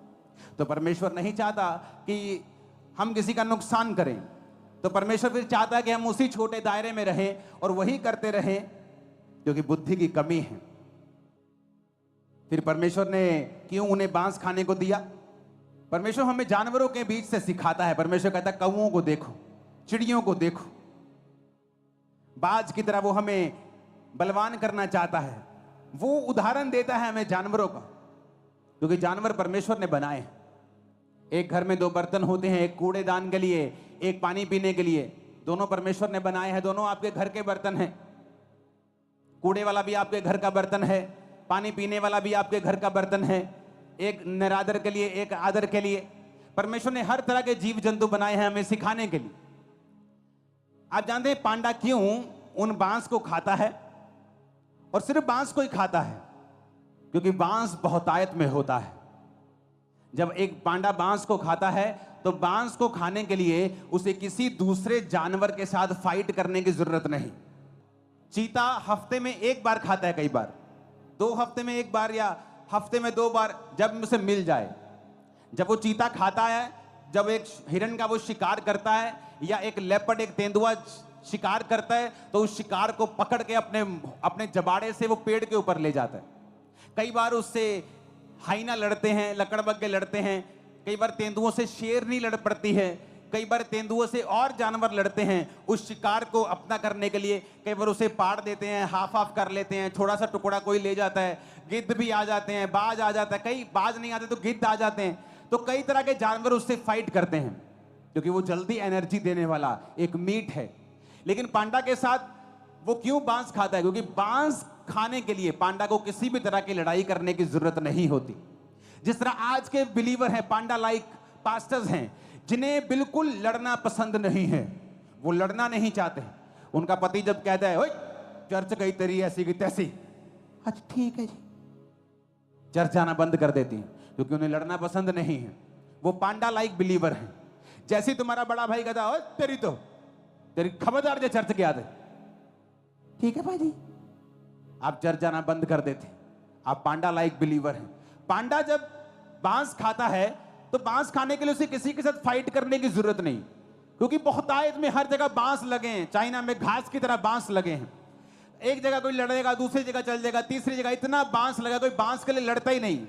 तो परमेश्वर नहीं चाहता कि हम किसी का नुकसान करें। तो परमेश्वर फिर चाहता है कि हम उसी छोटे दायरे में रहें और वही करते रहें, क्योंकि बुद्धि की कमी है। फिर परमेश्वर ने क्यों उन्हें बांस खाने को दिया? परमेश्वर हमें जानवरों के बीच से सिखाता है। परमेश्वर कहता है कौओं को देखो, चिड़ियों को देखो, बाज की तरह वो हमें बलवान करना चाहता है। वो उदाहरण देता है हमें जानवरों का, क्योंकि जानवर परमेश्वर ने बनाए हैं। एक घर में दो बर्तन होते हैं, एक कूड़ेदान के लिए, एक पानी पीने के लिए। दोनों परमेश्वर ने बनाए हैं, दोनों आपके घर के बर्तन हैं। कूड़े वाला भी आपके घर का बर्तन है, पानी पीने वाला भी आपके घर का बर्तन है। एक निरादर के लिए, एक आदर के लिए। परमेश्वर ने हर तरह के जीव जंतु बनाए हैं हमें सिखाने के लिए। आप जानते हैं पांडा क्यों उन बांस को खाता है? और सिर्फ बांस को ही खाता है क्योंकि बांस बहुतायत में होता है। जब एक पांडा बांस को खाता है तो बांस को खाने के लिए उसे किसी दूसरे जानवर के साथ फाइट करने की जरूरत नहीं। चीता हफ्ते में एक बार खाता है, कई बार 2 हफ्ते में एक बार या हफ्ते में 2 बार, जब उसे मिल जाए। जब वो चीता खाता है, जब एक हिरन का वो शिकार करता है या एक लेपर्ड, एक तेंदुआ शिकार करता है, तो उस शिकार को पकड़ के अपने जबाड़े से वो पेड़ के ऊपर ले जाता है। कई बार उससे हाइना लड़ते हैं, लकड़बग्गे लड़ते हैं। कई बार तेंदुओं से शेरनी लड़ पड़ती है। कई बार तेंदुओं से और जानवर लड़ते हैं उस शिकार को अपना करने के लिए। कई बार उसे पाड़ देते हैं, हाफ हाफ कर लेते हैं, थोड़ा सा टुकड़ा कोई ले जाता है। गिद्ध भी आ जाते हैं, बाज आ जाता है, कई बाज नहीं आते तो गिद्ध आ जाते हैं। तो कई तरह के जानवर उससे फाइट करते हैं, क्योंकि वो जल्दी एनर्जी देने वाला एक मीट है। लेकिन पांडा के साथ वो क्यों बांस खाता है? क्योंकि बांस खाने के लिए पांडा को किसी भी तरह की लड़ाई करने की जरूरत नहीं होती। जिस तरह आज के बिलीवर हैं, पांडा लाइक पास्टर्स हैं, जिन्हें बिल्कुल लड़ना पसंद नहीं है। वो लड़ना नहीं चाहते। उनका पति जब कहता है ओए चर्च गई तेरी ऐसी की तैसी, अच्छा ठीक है जी, चर्च जाना बंद कर देती हैं, क्योंकि उन्हें लड़ना पसंद नहीं है। वो पांडा लाइक बिलीवर हैं। जैसे तुम्हारा बड़ा भाई कहता है तेरी खबरदार जो चर्च गया थे, ठीक है भाई जी, आप चर्च जाना बंद कर देते। आप पांडा लाइक बिलीवर हैं। पांडा जब बांस खाता है तो बांस खाने के लिए उसे किसी के साथ फाइट करने की जरूरत नहीं, क्योंकि बहुतायत में हर जगह बांस लगे हैं। चाइना में घास की तरह बांस लगे हैं। एक जगह कोई लड़ेगा, दूसरी जगह चल जाएगा, तीसरी जगह इतना बांस लगा, कोई बांस के लिए लड़ता ही नहीं।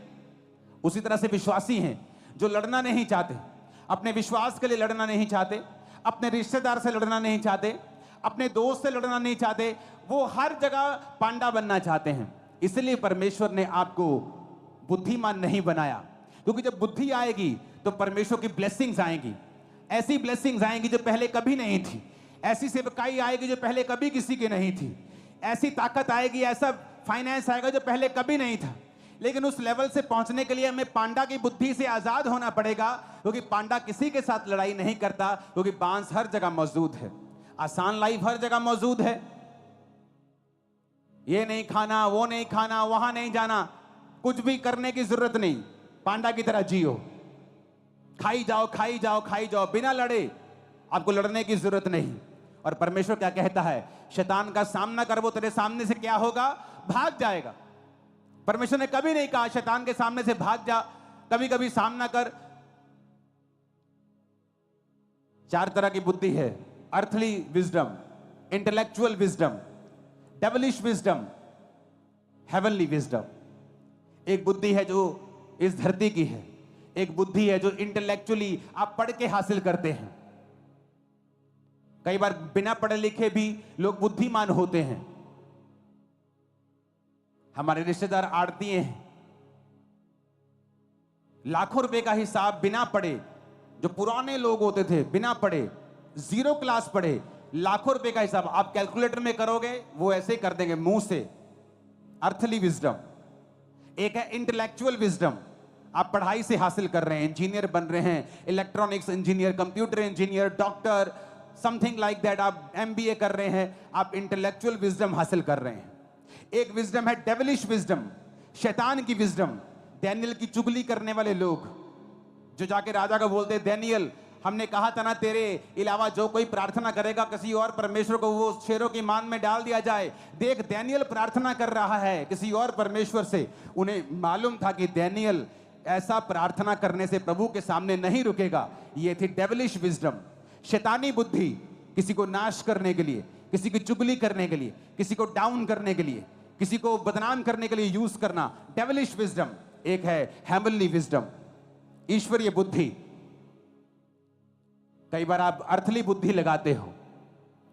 उसी तरह से विश्वासी हैं जो लड़ना नहीं चाहते, अपने विश्वास के लिए लड़ना नहीं चाहते, अपने रिश्तेदार से लड़ना नहीं चाहते, अपने दोस्त से लड़ना नहीं चाहते। वो हर जगह पांडा बनना चाहते हैं। इसलिए परमेश्वर ने आपको बुद्धिमान नहीं बनाया, क्योंकि जब बुद्धि आएगी तो परमेश्वर की ब्लेसिंग्स आएंगी। ऐसी ब्लेसिंग्स आएंगी जो पहले कभी नहीं थी। ऐसी सेवकाई आएगी जो पहले कभी किसी की नहीं थी। ऐसी ताकत आएगी, ऐसा फाइनेंस आएगा जो पहले कभी नहीं था। लेकिन उस लेवल से पहुंचने के लिए हमें पांडा की बुद्धि से आजाद होना पड़ेगा, क्योंकि पांडा किसी के साथ लड़ाई नहीं करता, क्योंकि बांस हर जगह मौजूद है। आसान लाइफ हर जगह मौजूद है। ये नहीं खाना, वो नहीं खाना, वहां नहीं जाना, कुछ भी करने की जरूरत नहीं। पांडा की तरह जियो, खाई जाओ खाई जाओ खाई जाओ, बिना लड़े। आपको लड़ने की जरूरत नहीं। और परमेश्वर क्या कहता है? शैतान का सामना कर, वो तेरे सामने से क्या होगा? भाग जाएगा। परमेश्वर ने कभी नहीं कहा शैतान के सामने से भाग जा, कभी कभी सामना कर। 4 तरह की बुद्धि है: earthly wisdom, intellectual wisdom, devilish wisdom, heavenly wisdom. एक बुद्धि है जो इस धरती की है, एक बुद्धि है जो इंटेलेक्चुअली आप पढ़ के हासिल करते हैं। कई बार बिना पढ़े लिखे भी लोग बुद्धिमान होते हैं। हमारे रिश्तेदार आड़ती हैं, लाखों रुपए का हिसाब बिना पढ़े, जो पुराने लोग होते थे बिना पढ़े, 0 क्लास पढ़े, लाखों रुपए का हिसाब आप कैलकुलेटर में करोगे वो ऐसे ही कर देंगे मुंह से। Earthly wisdom. एक है इंटेलेक्चुअल विजडम, आप पढ़ाई से हासिल कर रहे हैं, इंजीनियर बन रहे हैं, electronics engineer, computer engineer, doctor, something like that, आप MBA कर रहे हैं, आप इंटेलेक्चुअल विजडम हासिल कर रहे हैं। एक विजडम है डेविलिश विजडम, शैतान की विजडम, डैनियल की चुगली करने वाले लोग जो जाके राजा को बोलते, डैनियल हमने कहा था ना तेरे अलावा जो कोई प्रार्थना करेगा किसी और परमेश्वर को वो शेरों की मान में डाल दिया जाए। देख डैनियल प्रार्थना कर रहा है किसी और परमेश्वर से। उन्हें मालूम था कि डैनियल ऐसा प्रार्थना करने से प्रभु के सामने नहीं रुकेगा। ये थी डेविलिश विजडम, शैतानी बुद्धि, किसी को नाश करने के लिए, किसी की चुगली करने के लिए, किसी को डाउन करने के लिए, किसी को बदनाम करने के लिए यूज करना, डेविलिश विजडम। एक है हेवनली विजडम, ईश्वरीय बुद्धि। कई बार आप अर्थली बुद्धि लगाते हो,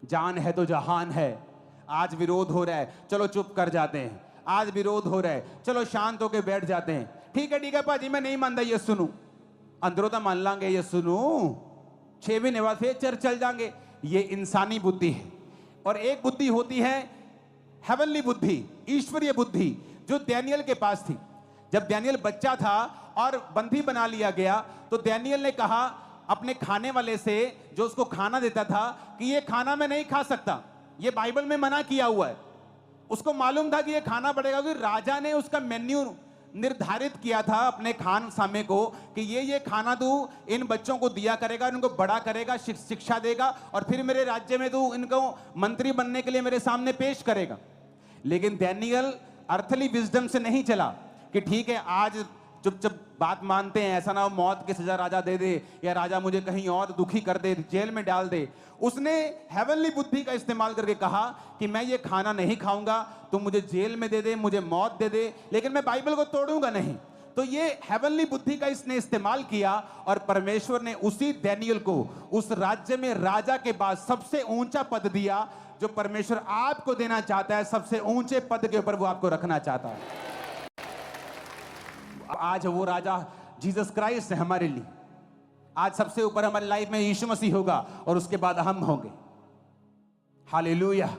जान है तो जहान है, आज विरोध हो रहा है चलो चुप कर जाते हैं, आज विरोध हो रहा है चलो शांत होकर बैठ जाते हैं। ठीक है भाजी मैं नहीं मानता, ये सुनू अंदरों तो मान लांगे, ये सुनू 6 महीने बाद फिर चर्च चल जाएंगे। ये इंसानी बुद्धि है। और एक बुद्धि होती है हेवनली बुद्धि, ईश्वरीय बुद्धि, जो डैनियल के पास थी। जब डैनियल बच्चा था और बंदी बना लिया गया तो डैनियल ने कहा अपने खाने वाले से जो उसको खाना देता था कि ये खाना मैं नहीं खा सकता, ये बाइबल में मना किया हुआ है। उसको मालूम था कि ये खाना पड़ेगा क्योंकि राजा ने उसका मेन्यू निर्धारित किया था अपने खान सामे को कि ये खाना तू इन बच्चों को दिया करेगा, इनको बड़ा करेगा, शिक्षा देगा और फिर मेरे राज्य में तू इनको मंत्री बनने के लिए मेरे सामने पेश करेगा। लेकिन डैनियल अर्थली विजडम से नहीं चला कि ठीक है आज चुप बात मानते हैं, ऐसा ना हो मौत की सजा राजा दे दे या राजा मुझे कहीं और दुखी कर दे, जेल में डाल दे। उसने हेवनली बुद्धि का इस्तेमाल करके कहा कि मैं ये खाना नहीं खाऊंगा, तुम मुझे जेल में दे दे, मुझे मौत दे दे, लेकिन मैं बाइबल को तोड़ूंगा नहीं। तो ये हेवनली बुद्धि का इसने इस्तेमाल किया और परमेश्वर ने उसी डैनियल को उस राज्य में राजा के बाद सबसे ऊंचा पद दिया जो परमेश्वर आपको देना चाहता है। सबसे ऊंचे पद के ऊपर वो आपको रखना चाहता है। आज वो राजा जीसस क्राइस्ट है हमारे लिए। आज सबसे ऊपर हमारी लाइफ में यीशु मसीह होगा और उसके बाद हम होंगे। हालेलुया।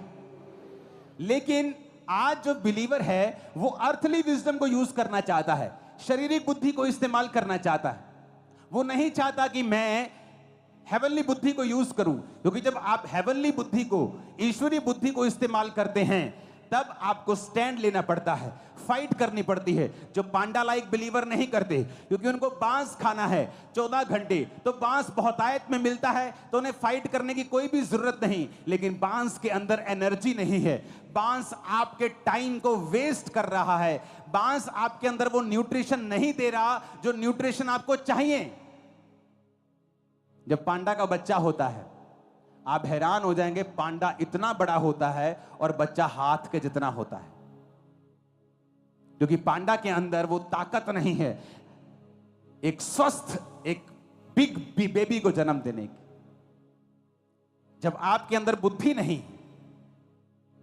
लेकिन आज जो बिलीवर है वो अर्थली विजडम को यूज करना चाहता है, शारीरिक बुद्धि को इस्तेमाल करना चाहता है। वो नहीं चाहता कि मैं हेवनली बुद्धि को यूज करूं, क्योंकि जब आप हेवनली बुद्धि को, ईश्वरीय बुद्धि को इस्तेमाल करते हैं तब आपको स्टैंड लेना पड़ता है, फाइट करनी पड़ती है, जो पांडा लाइक बिलीवर नहीं करते, क्योंकि उनको बांस खाना है 14 घंटे, तो बांस बहुतायत में मिलता है तो उन्हें फाइट करने की कोई भी जरूरत नहीं। लेकिन बांस के अंदर एनर्जी नहीं है, बांस आपके टाइम को वेस्ट कर रहा है, बांस आपके अंदर वो न्यूट्रिशन नहीं दे रहा जो न्यूट्रिशन आपको चाहिए। जब पांडा का बच्चा होता है आप हैरान हो जाएंगे, पांडा इतना बड़ा होता है और बच्चा हाथ के जितना होता है, क्योंकि पांडा के अंदर वो ताकत नहीं है एक स्वस्थ, एक बिग बेबी को जन्म देने की। जब आपके अंदर बुद्धि नहीं,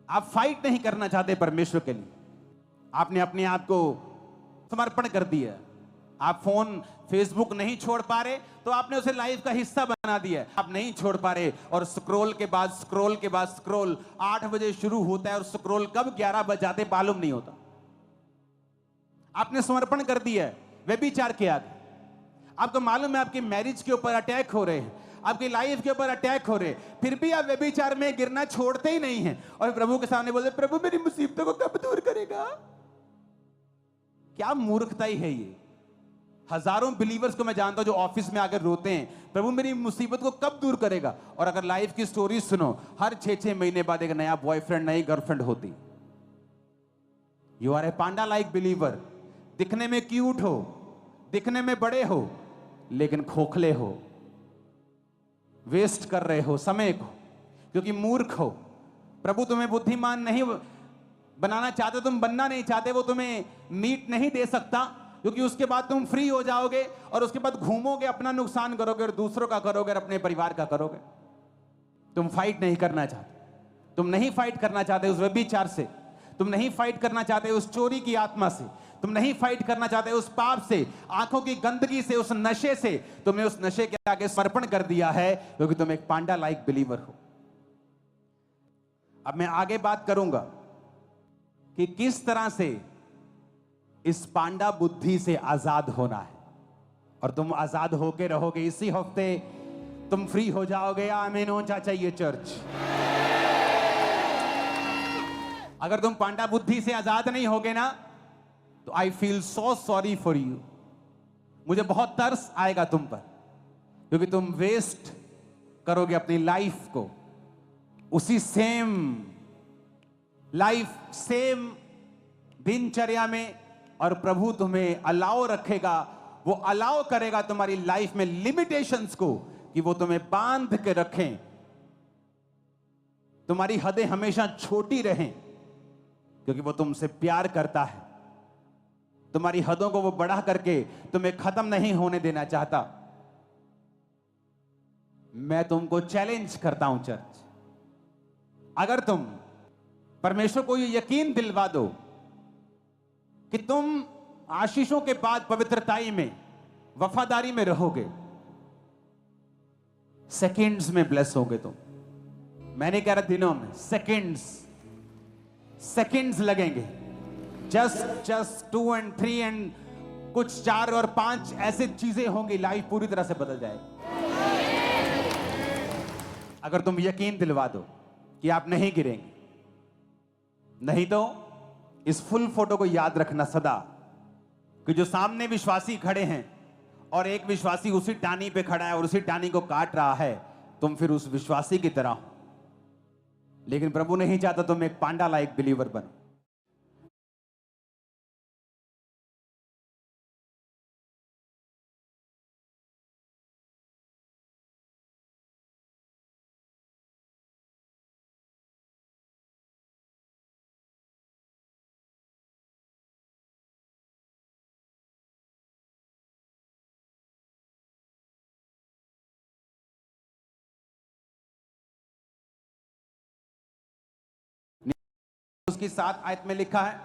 आप फाइट नहीं करना चाहते परमेश्वर के लिए, आपने अपने आप को समर्पण कर दिया, आप फोन फेसबुक नहीं छोड़ पा रहे तो आपने उसे लाइफ का हिस्सा बना दिया। आप नहीं छोड़ पा रहे और स्क्रॉल के बाद स्क्रॉल के बाद स्क्रॉल 8 बजे शुरू होता है और स्क्रॉल कब 11 बज जाते मालूम नहीं होता। आपने समर्पण कर दिया है व्यभिचार के आगे। आपको मालूम है आपकी मैरिज के ऊपर अटैक हो रहे हैं, आपकी लाइफ के ऊपर अटैक हो रहे हैं, फिर भी आप व्यभिचार में गिरना छोड़ते ही नहीं हैं और प्रभु के सामने बोलते प्रभु मेरी मुसीबतों को कब दूर करेगा। क्या मूर्खताई है ये। हजारों बिलीवर्स को मैं जानता हूं जो ऑफिस में आकर रोते हैं प्रभु मेरी मुसीबत को कब दूर करेगा, और अगर लाइफ की स्टोरी सुनो हर 6-6 महीने बाद एक नया बॉयफ्रेंड नई गर्लफ्रेंड होती। You are a panda like believer. दिखने में क्यूट हो, दिखने में बड़े हो, लेकिन खोखले हो, वेस्ट कर रहे हो समय को, क्योंकि मूर्ख हो। प्रभु तुम्हें बुद्धिमान नहीं बनाना चाहते, तुम बनना नहीं चाहते, वो तुम्हें मीट नहीं दे सकता, क्योंकि उसके बाद तुम फ्री हो जाओगे और उसके बाद घूमोगे, अपना नुकसान करोगे और दूसरों का करोगे और अपने परिवार का करोगे। तुम फाइट नहीं करना चाहते, तुम नहीं फाइट करना चाहते उस व्यभिचार से, तुम नहीं फाइट करना चाहते उस चोरी की आत्मा से, तुम नहीं फाइट करना चाहते उस पाप से, आंखों की गंदगी से, उस नशे से। तुमने उस नशे के आगे समर्पण कर दिया है क्योंकि तुम एक पांडा लाइक बिलीवर हो। अब मैं आगे बात करूंगा कि किस तरह से इस पांडा बुद्धि से आजाद होना है, और तुम आजाद होके रहोगे। इसी हफ्ते तुम फ्री हो जाओगे। आमीन होना चाहिए चर्च। अगर तुम पांडा बुद्धि से आजाद नहीं होगे ना तो I feel so sorry for you, मुझे बहुत तरस आएगा तुम पर, क्योंकि तुम वेस्ट करोगे अपनी लाइफ को उसी सेम लाइफ, सेम दिनचर्या में, और प्रभु तुम्हें अलाउ रखेगा, वो अलाउ करेगा तुम्हारी लाइफ में लिमिटेशंस को, कि वो तुम्हें बांध के रखें, तुम्हारी हदें हमेशा छोटी रहें, क्योंकि वो तुमसे प्यार करता है। तुम्हारी हदों को वो बढ़ा करके तुम्हें खत्म नहीं होने देना चाहता। मैं तुमको चैलेंज करता हूं चर्च, अगर तुम परमेश्वर को ये यकीन दिलवा दो कि तुम आशीषों के बाद पवित्रताई में, वफादारी में रहोगे, सेकंड्स में ब्लेस होगे तुम। मैं नहीं कह रहा दिनों में, सेकंड्स लगेंगे। जस्ट 2 और 3 एंड कुछ 4 और 5 ऐसी चीजें होंगी, लाइफ पूरी तरह से बदल जाएगी। अगर तुम यकीन दिलवा दो कि आप नहीं गिरेंगे। नहीं तो इस फुल फोटो को याद रखना सदा, कि जो सामने विश्वासी खड़े हैं और एक विश्वासी उसी टानी पे खड़ा है और उसी टानी को काट रहा है, तुम फिर उस विश्वासी की तरह हो। लेकिन प्रभु नहीं चाहता तुम एक पांडा लाइक बिलीवर बनो। उसकी 7 आयत में लिखा है,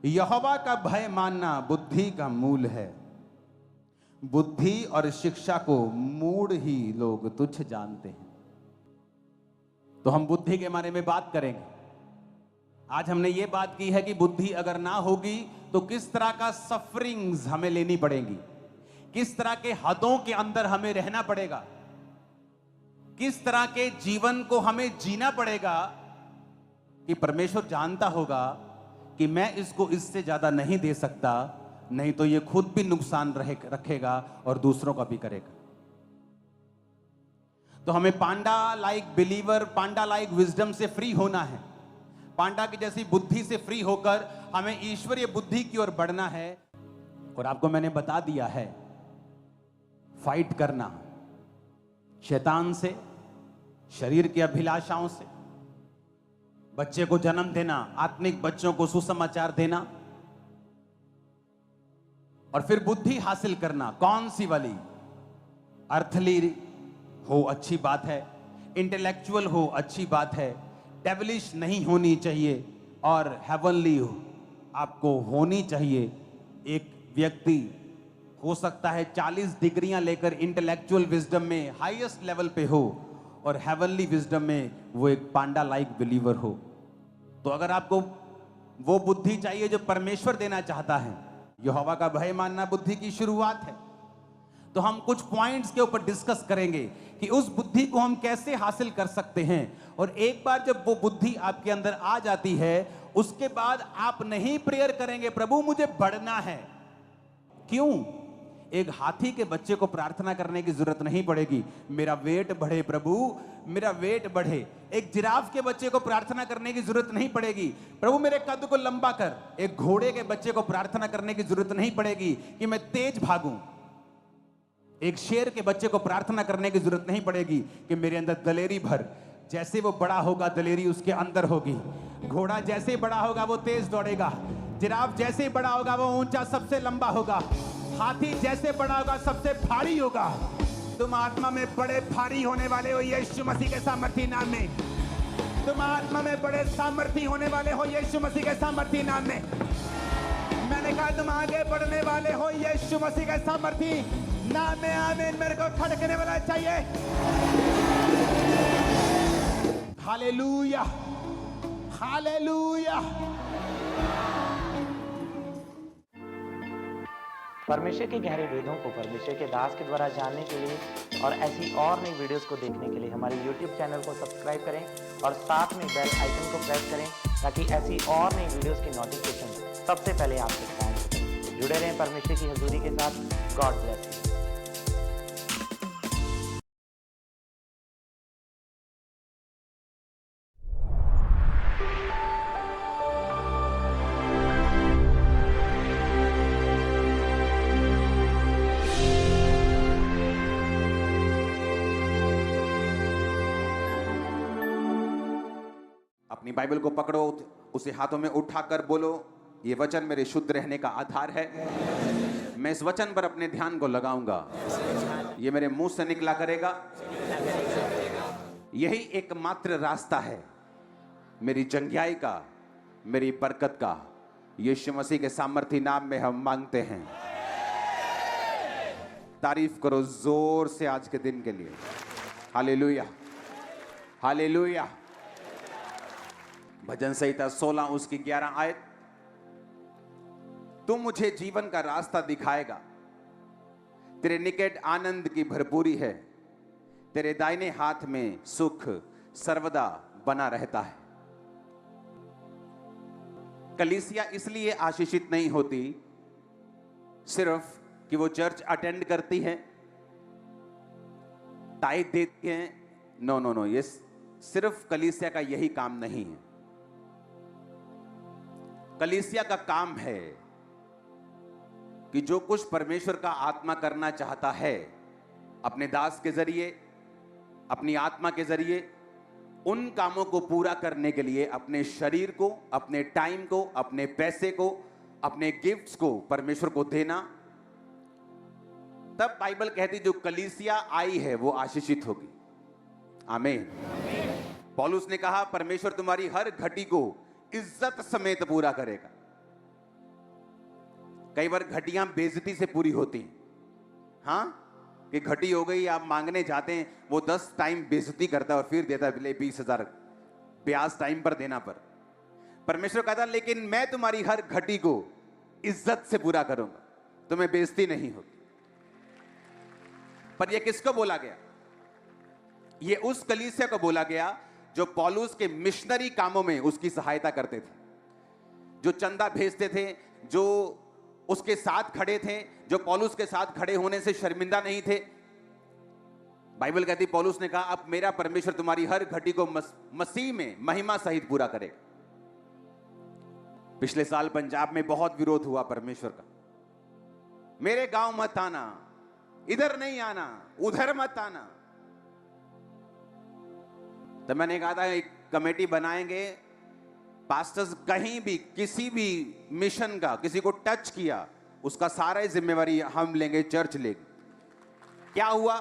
यहोवा का भय मानना बुद्धि का मूल है, बुद्धि और शिक्षा को मूढ़ ही लोग तुच्छ जानते हैं। तो हम बुद्धि के बारे में बात करेंगे। आज हमने ये बात की है कि बुद्धि अगर ना होगी तो किस तरह का सफरिंग्स हमें लेनी पड़ेगी, किस तरह के हदों के अंदर हमें रहना पड़ेगा, किस तरह के जीवन को हमें जीना पड़ेगा, कि परमेश्वर जानता होगा कि मैं इसको इससे ज्यादा नहीं दे सकता, नहीं तो ये खुद भी नुकसान रखेगा और दूसरों का भी करेगा। तो हमें पांडा लाइक बिलीवर, पांडा लाइक विजडम से फ्री होना है। पांडा की जैसी बुद्धि से फ्री होकर हमें ईश्वरीय बुद्धि की ओर बढ़ना है। और आपको मैंने बता दिया है, फाइट करना शैतान से, शरीर की अभिलाषाओं से, बच्चे को जन्म देना, आत्मिक बच्चों को सुसमाचार देना, और फिर बुद्धि हासिल करना। कौन सी वाली? अर्थली हो अच्छी बात है, इंटेलेक्चुअल हो अच्छी बात है, डेविलिश नहीं होनी चाहिए, और हेवनली हो आपको होनी चाहिए। एक व्यक्ति हो सकता है 40 डिग्रियां लेकर इंटेलेक्चुअल विजडम में हाईएस्ट लेवल पे हो, और हेवनली विजडम में वो एक पांडा लाइक बिलीवर हो। तो अगर आपको वो बुद्धि चाहिए जो परमेश्वर देना चाहता है, यहोवा का भय मानना बुद्धि की शुरुआत है, तो हम कुछ पॉइंट्स के ऊपर डिस्कस करेंगे कि उस बुद्धि को हम कैसे हासिल कर सकते हैं। और एक बार जब वो बुद्धि आपके अंदर आ जाती है, उसके बाद आप नहीं प्रेयर करेंगे प्रभु मुझे बढ़ना है। क्यों? एक हाथी के बच्चे को प्रार्थना करने की जरूरत नहीं पड़ेगी, मेरा वेट बढ़े प्रभु, मेरा वेट बढ़े। एक जिराफ के बच्चे को प्रार्थना करने की जरूरत नहीं पड़ेगी, प्रभु मेरे कद को लंबा कर। एक घोड़े के बच्चे को प्रार्थना करने की जरूरत नहीं पड़ेगी कि मैं तेज भागूं। एक शेर के बच्चे को प्रार्थना करने की जरूरत नहीं पड़ेगी कि मेरे अंदर दलेरी भर। जैसे वो बड़ा होगा दलेरी उसके अंदर होगी। घोड़ा जैसे बड़ा होगा वो तेज दौड़ेगा, जिराफ जैसे बड़ा होगा वो ऊंचा सबसे लंबा होगा, हाथी जैसे बड़ा होगा सबसे भारी होगा। तुम आत्मा में बड़े भारी होने वाले हो यीशु मसीह के सामर्थी नाम में। तुम आत्मा में बड़े सामर्थी होने वाले हो यीशु मसीह के सामर्थी नाम में। मैंने कहा तुम आगे बढ़ने वाले हो यीशु मसीह के सामर्थी नाम में। आमीन। मेरे को खड़कने वाला चाहिए। Hallelujah, hallelujah. परमेश्वर के गहरे वेदों को परमेश्वर के दास के द्वारा जानने के लिए और ऐसी और नई वीडियोस को देखने के लिए हमारे YouTube चैनल को सब्सक्राइब करें और साथ में बेल आइकन को प्रेस करें ताकि ऐसी और नई वीडियोस की नोटिफिकेशन सबसे पहले आपसे पहुंच सके। जुड़े रहें परमेश्वर की हजूरी के साथ। God bless you. अपनी बाइबल को पकड़ो, उसे हाथों में उठाकर बोलो, ये वचन मेरे शुद्ध रहने का आधार है। मैं इस वचन पर अपने ध्यान को लगाऊंगा। ये मेरे मुंह से निकला करेगा। यही एकमात्र रास्ता है मेरी चंगियाई का, मेरी बरकत का। यीशु मसीह के सामर्थी नाम में हम मांगते हैं। तारीफ करो जोर से आज के दिन के लिए। Hallelujah, hallelujah. भजन संहिता 16 उसकी 11 आयत। तू मुझे जीवन का रास्ता दिखाएगा, तेरे निकट आनंद की भरपूरी है, तेरे दाहिने हाथ में सुख सर्वदा बना रहता है। कलीसिया इसलिए आशीषित नहीं होती सिर्फ कि वो चर्च अटेंड करती है, टाइट देती है। नो नो नो, ये सिर्फ कलीसिया का यही काम नहीं है। कलीसिया का काम है कि जो कुछ परमेश्वर का आत्मा करना चाहता है अपने दास के जरिए, अपनी आत्मा के जरिए, उन कामों को पूरा करने के लिए अपने शरीर को, अपने टाइम को, अपने पैसे को, अपने गिफ्ट्स को परमेश्वर को देना। तब बाइबल कहती जो कलीसिया आई है वो आशीषित होगी। आमीन। पौलुस ने कहा परमेश्वर तुम्हारी हर घटी को इज्जत समेत पूरा करेगा। कई बार घटियां बेइज्जती से पूरी होती हैं। हाँ, कि घटी हो गई, आप मांगने जाते हैं, वो 10 टाइम बेइज्जती करता है और फिर देता है 20,000 ब्याज टाइम पर देना पर। परमेश्वर कहता लेकिन मैं तुम्हारी हर घटी को इज्जत से पूरा करूंगा, तुम्हें बेइज्जती नहीं होगी। पर यह किसको बोला गया? यह उस कलीसिया को बोला गया जो पौलुस के मिशनरी कामों में उसकी सहायता करते थे, जो चंदा भेजते थे, जो उसके साथ खड़े थे, जो पौलुस के साथ खड़े होने से शर्मिंदा नहीं थे। बाइबल कहती पौलुस ने कहा अब मेरा परमेश्वर तुम्हारी हर घटी को मसीह में महिमा सहित पूरा करेगा। पिछले साल पंजाब में बहुत विरोध हुआ परमेश्वर का। मेरे गांव मत आना, इधर नहीं आना, उधर मत आना। तो मैंने कहा था एक कमेटी बनाएंगे, पास्टर्स कहीं भी किसी भी मिशन का किसी को टच किया उसका सारा जिम्मेवारी हम लेंगे, चर्च लेगी। क्या हुआ?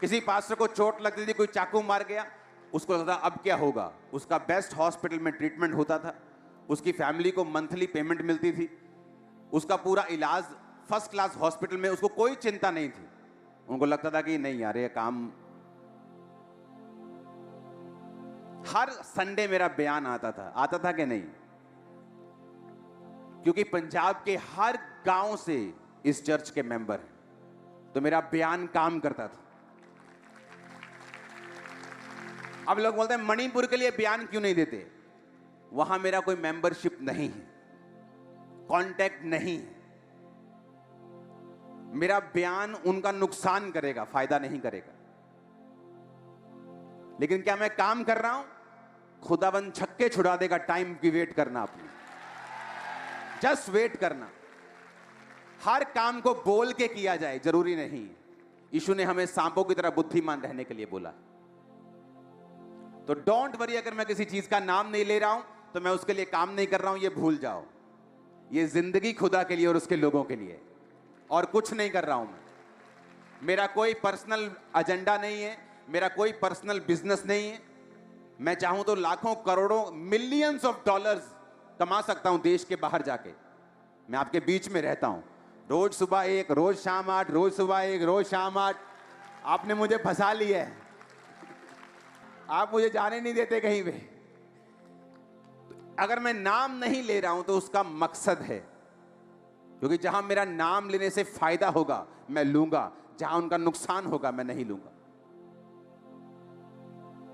किसी पास्टर को चोट लगती थी, कोई चाकू मार गया, उसको लगता था अब क्या होगा। उसका बेस्ट हॉस्पिटल में ट्रीटमेंट होता था, उसकी फैमिली को मंथली पेमेंट मिलती थी, उसका पूरा इलाज फर्स्ट क्लास हॉस्पिटल में, उसको कोई चिंता नहीं थी। उनको लगता था कि नहीं यार ये काम। हर संडे मेरा बयान आता था कि नहीं? क्योंकि पंजाब के हर गांव से इस चर्च के मेंबर हैं, तो मेरा बयान काम करता था। अब लोग बोलते हैं मणिपुर के लिए बयान क्यों नहीं देते? वहां मेरा कोई मेंबरशिप नहीं है, कांटेक्ट नहीं है। मेरा बयान उनका नुकसान करेगा, फायदा नहीं करेगा। लेकिन क्या मैं काम कर रहा हूं? खुदाबंद छक्के छुड़ा देगा। टाइम की वेट करना, अपनी जस्ट वेट करना। हर काम को बोल के किया जाए जरूरी नहीं। यीशु ने हमें सांपों की तरह बुद्धिमान रहने के लिए बोला। तो डोंट वरी, अगर मैं किसी चीज का नाम नहीं ले रहा हूं तो मैं उसके लिए काम नहीं कर रहा हूं, ये भूल जाओ। ये जिंदगी खुदा के लिए और उसके लोगों के लिए, और कुछ नहीं कर रहा हूं मैं। मेरा कोई पर्सनल एजेंडा नहीं है, मेरा कोई पर्सनल बिजनेस नहीं है। मैं चाहूं तो लाखों करोड़ों मिलियंस ऑफ डॉलर्स कमा सकता हूं देश के बाहर जाके। मैं आपके बीच में रहता हूं, रोज सुबह 1, रोज शाम 8, रोज सुबह 1, रोज शाम 8। आपने मुझे फंसा लिया है, आप मुझे जाने नहीं देते कहीं पे। अगर मैं नाम नहीं ले रहा हूं तो उसका मकसद है, क्योंकि जहां मेरा नाम लेने से फायदा होगा मैं लूंगा, जहां उनका नुकसान होगा मैं नहीं लूंगा।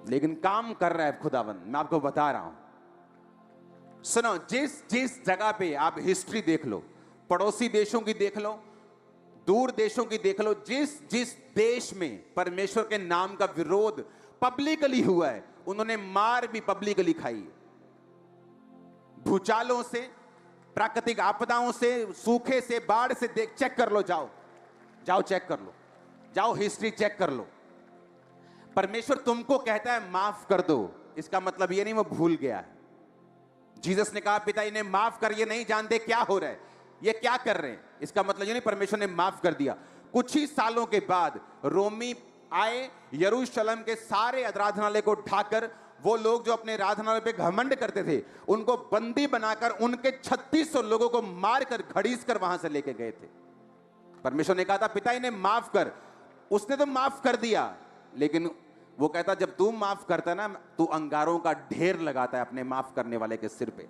लेकिन काम कर रहा है खुदावंद, मैं आपको बता रहा हूं। सुनो, जिस जिस जगह पे आप हिस्ट्री देख लो, पड़ोसी देशों की देख लो, दूर देशों की देख लो, जिस जिस देश में परमेश्वर के नाम का विरोध पब्लिकली हुआ है, उन्होंने मार भी पब्लिकली खाई है। भूचालों से, प्राकृतिक आपदाओं से, सूखे से, बाढ़ से, देख चेक कर लो, जाओ जाओ चेक कर लो, जाओ हिस्ट्री चेक कर लो। परमेश्वर तुमको कहता है माफ कर दो, इसका मतलब ये नहीं वो भूल गया है। जीसस ने कहा पिता इन्हें माफ कर, ये नहीं जानते क्या हो रहा है, ये क्या कर रहे हैं। इसका मतलब ये नहीं परमेश्वर ने माफ कर दिया। कुछ ही सालों के बाद रोमी आए, यरूशलेम के सारे आराधनालय को ढाकर, वो लोग जो अपने आराधनालय पे घमंड करते थे उनको बंदी बनाकर उनके 3600 लोगों को मारकर घड़ीस कर वहां से लेके गए थे। परमेश्वर ने कहा था पिता इन्हें माफ कर, उसने तो माफ कर दिया, लेकिन वो कहता जब तू माफ करता ना, तू अंगारों का ढेर लगाता है अपने माफ करने वाले के सिर पे।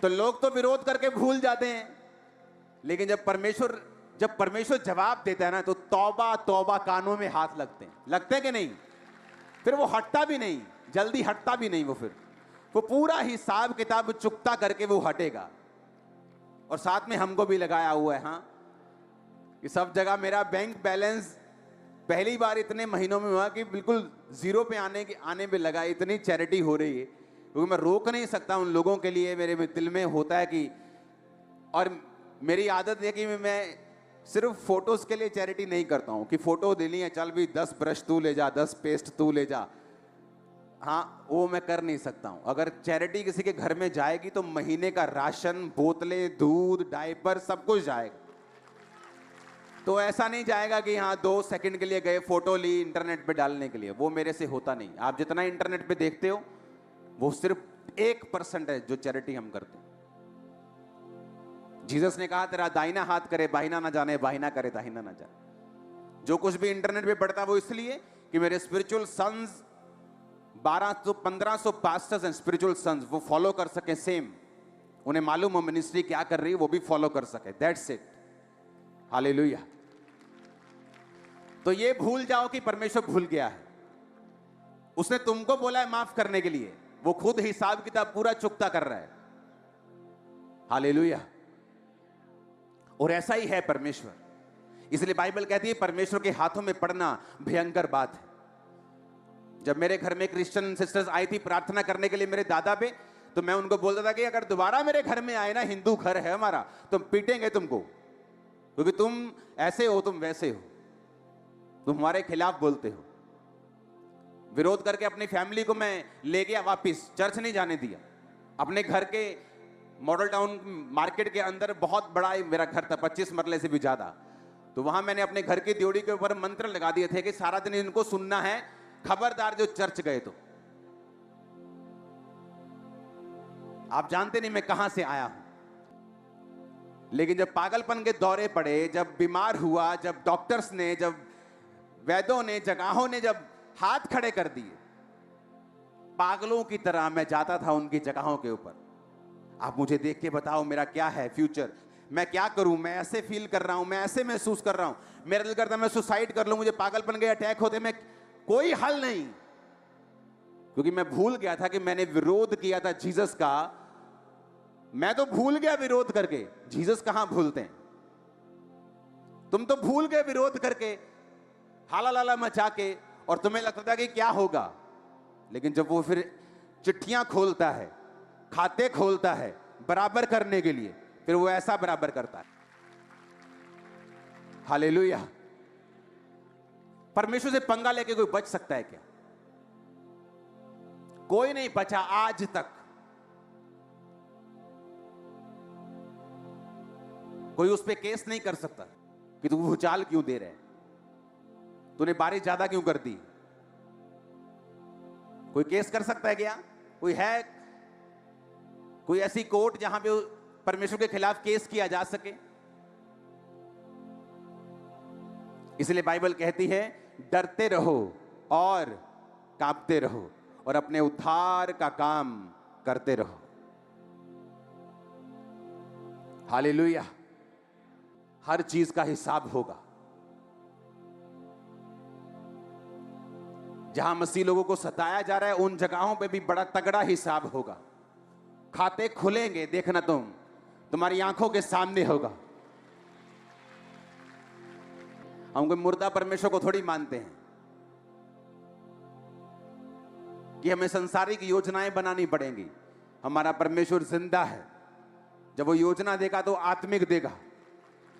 तो लोग तो विरोध करके भूल जाते हैं, लेकिन जब परमेश्वर जवाब देता है ना, तो तौबा तौबा कानों में हाथ लगते हैं कि नहीं। फिर वो हटता भी नहीं, जल्दी हटता भी नहीं, वो पूरा हिसाब किताब चुकता करके वो हटेगा। और साथ में हमको भी लगाया हुआ है, हाँ, कि सब जगह मेरा बैंक बैलेंस पहली बार इतने महीनों में हुआ कि बिल्कुल जीरो पे आने पे लगा। इतनी चैरिटी हो रही है, क्योंकि मैं रोक नहीं सकता उन लोगों के लिए। मेरे दिल में होता है कि, और मेरी आदत है कि मैं सिर्फ फोटोज के लिए चैरिटी नहीं करता हूं कि फोटो देनी है, चल भी 10 ब्रश तू ले जा, 10 पेस्ट तू ले जा। हाँ, वो मैं कर नहीं सकता हूं। अगर चैरिटी किसी के घर में जाएगी तो महीने का राशन, बोतलें, दूध, डायपर सब कुछ जाएगा। तो ऐसा नहीं जाएगा कि हाँ 2 सेकंड के लिए गए, फोटो ली इंटरनेट पे डालने के लिए। वो मेरे से होता नहीं। आप जितना इंटरनेट पे देखते हो वो सिर्फ 1% है जो चैरिटी हम करते हैं। जीसस ने कहा तेरा दाहिना हाथ करे बाहिना ना जाने, बाहिना करे दाहिना ना जाने। जो कुछ भी इंटरनेट पे पढ़ता है वो इसलिए कि मेरे spiritual sons 1200-1500 pastors and spiritual sons वो फॉलो कर सके सेम, उन्हें मालूम हो मिनिस्ट्री क्या कर रही है, वो भी फॉलो कर सके। That's it. हालेलुया। तो ये भूल जाओ कि परमेश्वर भूल गया है। उसने तुमको बोला है माफ करने के लिए, वो खुद हिसाब किताब पूरा चुकता कर रहा है। हालेलुया। और ऐसा ही है परमेश्वर। इसलिए बाइबल कहती है परमेश्वर के हाथों में पड़ना भयंकर बात है। जब मेरे घर में क्रिश्चियन सिस्टर्स आई थी प्रार्थना करने के लिए मेरे दादा पे, तो मैं उनको बोलता था कि अगर दोबारा मेरे घर में आए ना, हिंदू घर है हमारा, तो पीटेंगे तुमको, क्योंकि तुम ऐसे हो, तुम वैसे हो, तुम हमारे खिलाफ बोलते हो। विरोध करके अपनी फैमिली को मैं ले गया वापिस, चर्च नहीं जाने दिया। अपने घर के मॉडल टाउन मार्केट के अंदर बहुत बड़ा मेरा घर था, 25 मरले से भी ज्यादा। तो वहां मैंने अपने घर की ड्योढ़ी के ऊपर मंत्र लगा दिए थे कि सारा दिन इनको सुनना है, खबरदार जो चर्च गए तो। आप जानते नहीं मैं कहां से आया हूं, लेकिन जब पागलपन के दौरे पड़े, जब बीमार हुआ, जब डॉक्टर्स ने, जब वैद्यों ने, जगहों ने जब हाथ खड़े कर दिए, पागलों की तरह मैं जाता था उनकी जगहों के ऊपर। आप मुझे देख के बताओ मेरा क्या है फ्यूचर, मैं क्या करूं, मैं ऐसे फील कर रहा हूं, मैं ऐसे महसूस कर रहा हूं, मेरा दिल करता मैं सुसाइड कर लूं, मुझे पागलपन के अटैक होते, मैं कोई हल नहीं। क्योंकि मैं भूल गया था कि मैंने विरोध किया था जीसस का। मैं तो भूल गया विरोध करके, जीसस कहां भूलते हैं। तुम तो भूल गए विरोध करके, हाला लाला मचा के, और तुम्हें लगता था कि क्या होगा। लेकिन जब वो फिर चिट्ठियां खोलता है, खाते खोलता है बराबर करने के लिए, फिर वो ऐसा बराबर करता है। हालेलुया। परमेश्वर से पंगा लेके कोई बच सकता है क्या? कोई नहीं बचा आज तक। कोई उस पे केस नहीं कर सकता कि तू भूचाल क्यों दे रहे है, तूने बारिश ज्यादा क्यों कर दी। कोई केस कर सकता है क्या? कोई है कोई ऐसी कोर्ट जहां पे परमेश्वर के खिलाफ केस किया जा सके? इसलिए बाइबल कहती है डरते रहो और कांपते रहो और अपने उद्धार का काम करते रहो। हालेलुया। हर चीज का हिसाब होगा। जहां मसीह लोगों को सताया जा रहा है उन जगहों पे भी बड़ा तगड़ा हिसाब होगा। खाते खुलेंगे, देखना तुम्हारी आंखों के सामने होगा। हम कोई मुर्दा परमेश्वर को थोड़ी मानते हैं कि हमें सांसारिक योजनाएं बनानी पड़ेंगी। हमारा परमेश्वर जिंदा है। जब वो योजना देगा तो आत्मिक देगा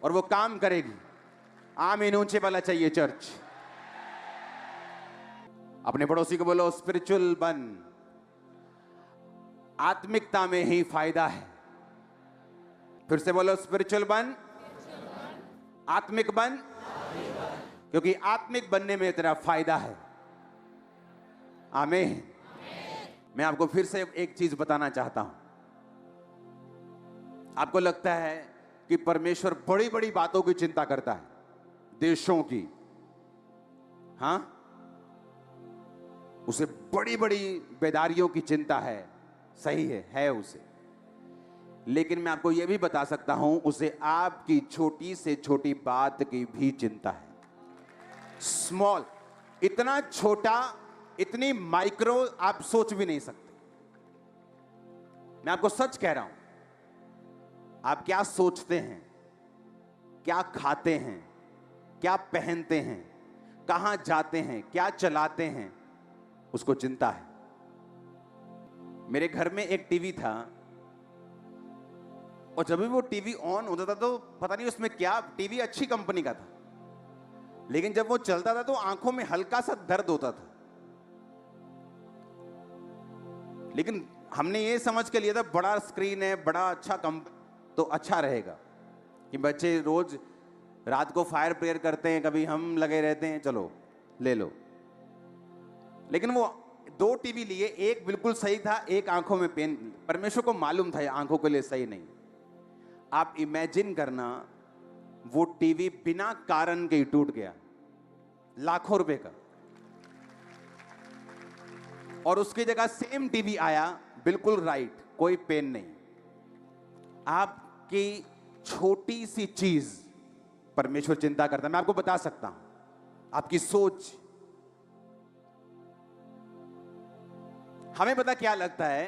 और वो काम करेगी। आमीन ऊंचे वाला चाहिए चर्च। अपने पड़ोसी को बोलो स्पिरिचुअल बन। आत्मिकता में ही फायदा है। फिर से बोलो स्पिरिचुअल बन, आत्मिक बन, क्योंकि आत्मिक बनने में तेरा फायदा है। आमीन। मैं आपको फिर से एक चीज बताना चाहता हूं। आपको लगता है कि परमेश्वर बड़ी बड़ी बातों की चिंता करता है, देशों की। हां, उसे बड़ी बड़ी बेदारियों की चिंता है। सही है उसे। लेकिन मैं आपको यह भी बता सकता हूं, उसे आपकी छोटी से छोटी बात की भी चिंता है। स्मॉल, इतना छोटा, इतनी माइक्रो आप सोच भी नहीं सकते। मैं आपको सच कह रहा हूं, आप क्या सोचते हैं, क्या खाते हैं, क्या पहनते हैं, कहां जाते हैं, क्या चलाते हैं, उसको चिंता है। मेरे घर में एक टीवी था और जब भी वो टीवी ऑन होता था तो पता नहीं उसमें क्या, टीवी अच्छी कंपनी का था, लेकिन जब वो चलता था तो आंखों में हल्का सा दर्द होता था। लेकिन हमने ये समझ के लिया था बड़ा स्क्रीन है, बड़ा अच्छा तो अच्छा रहेगा कि बच्चे रोज रात को फायर प्रेयर करते हैं, कभी हम लगे रहते हैं, चलो ले लो। लेकिन वो दो टीवी लिए, एक बिल्कुल सही था, एक आंखों में पेन। परमेश्वर को मालूम था आंखों के लिए सही नहीं। आप इमेजिन करना, वो टीवी बिना कारण के ही टूट गया, लाखों रुपए का, और उसकी जगह सेम टीवी आया, बिल्कुल राइट, कोई पेन नहीं। आपकी छोटी सी चीज परमेश्वर चिंता करता है। मैं आपको बता सकता हूं, आपकी सोच। हमें पता क्या लगता है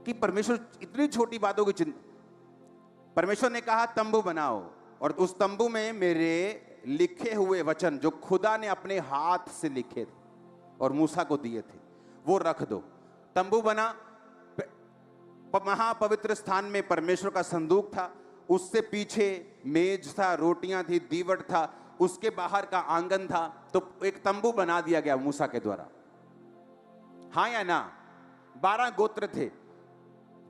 कि परमेश्वर इतनी छोटी बातों की चिंता। परमेश्वर ने कहा तंबू बनाओ, और उस तंबू में मेरे लिखे हुए वचन जो खुदा ने अपने हाथ से लिखे थे और मूसा को दिए थे, वो रख दो। तंबू बना। महापवित्र स्थान में परमेश्वर का संदूक था, उससे पीछे मेज था, रोटियां थी, दीवट था, उसके बाहर का आंगन था। तो एक तंबू बना दिया गया मूसा के द्वारा। हाँ या ना? 12 गोत्र थे।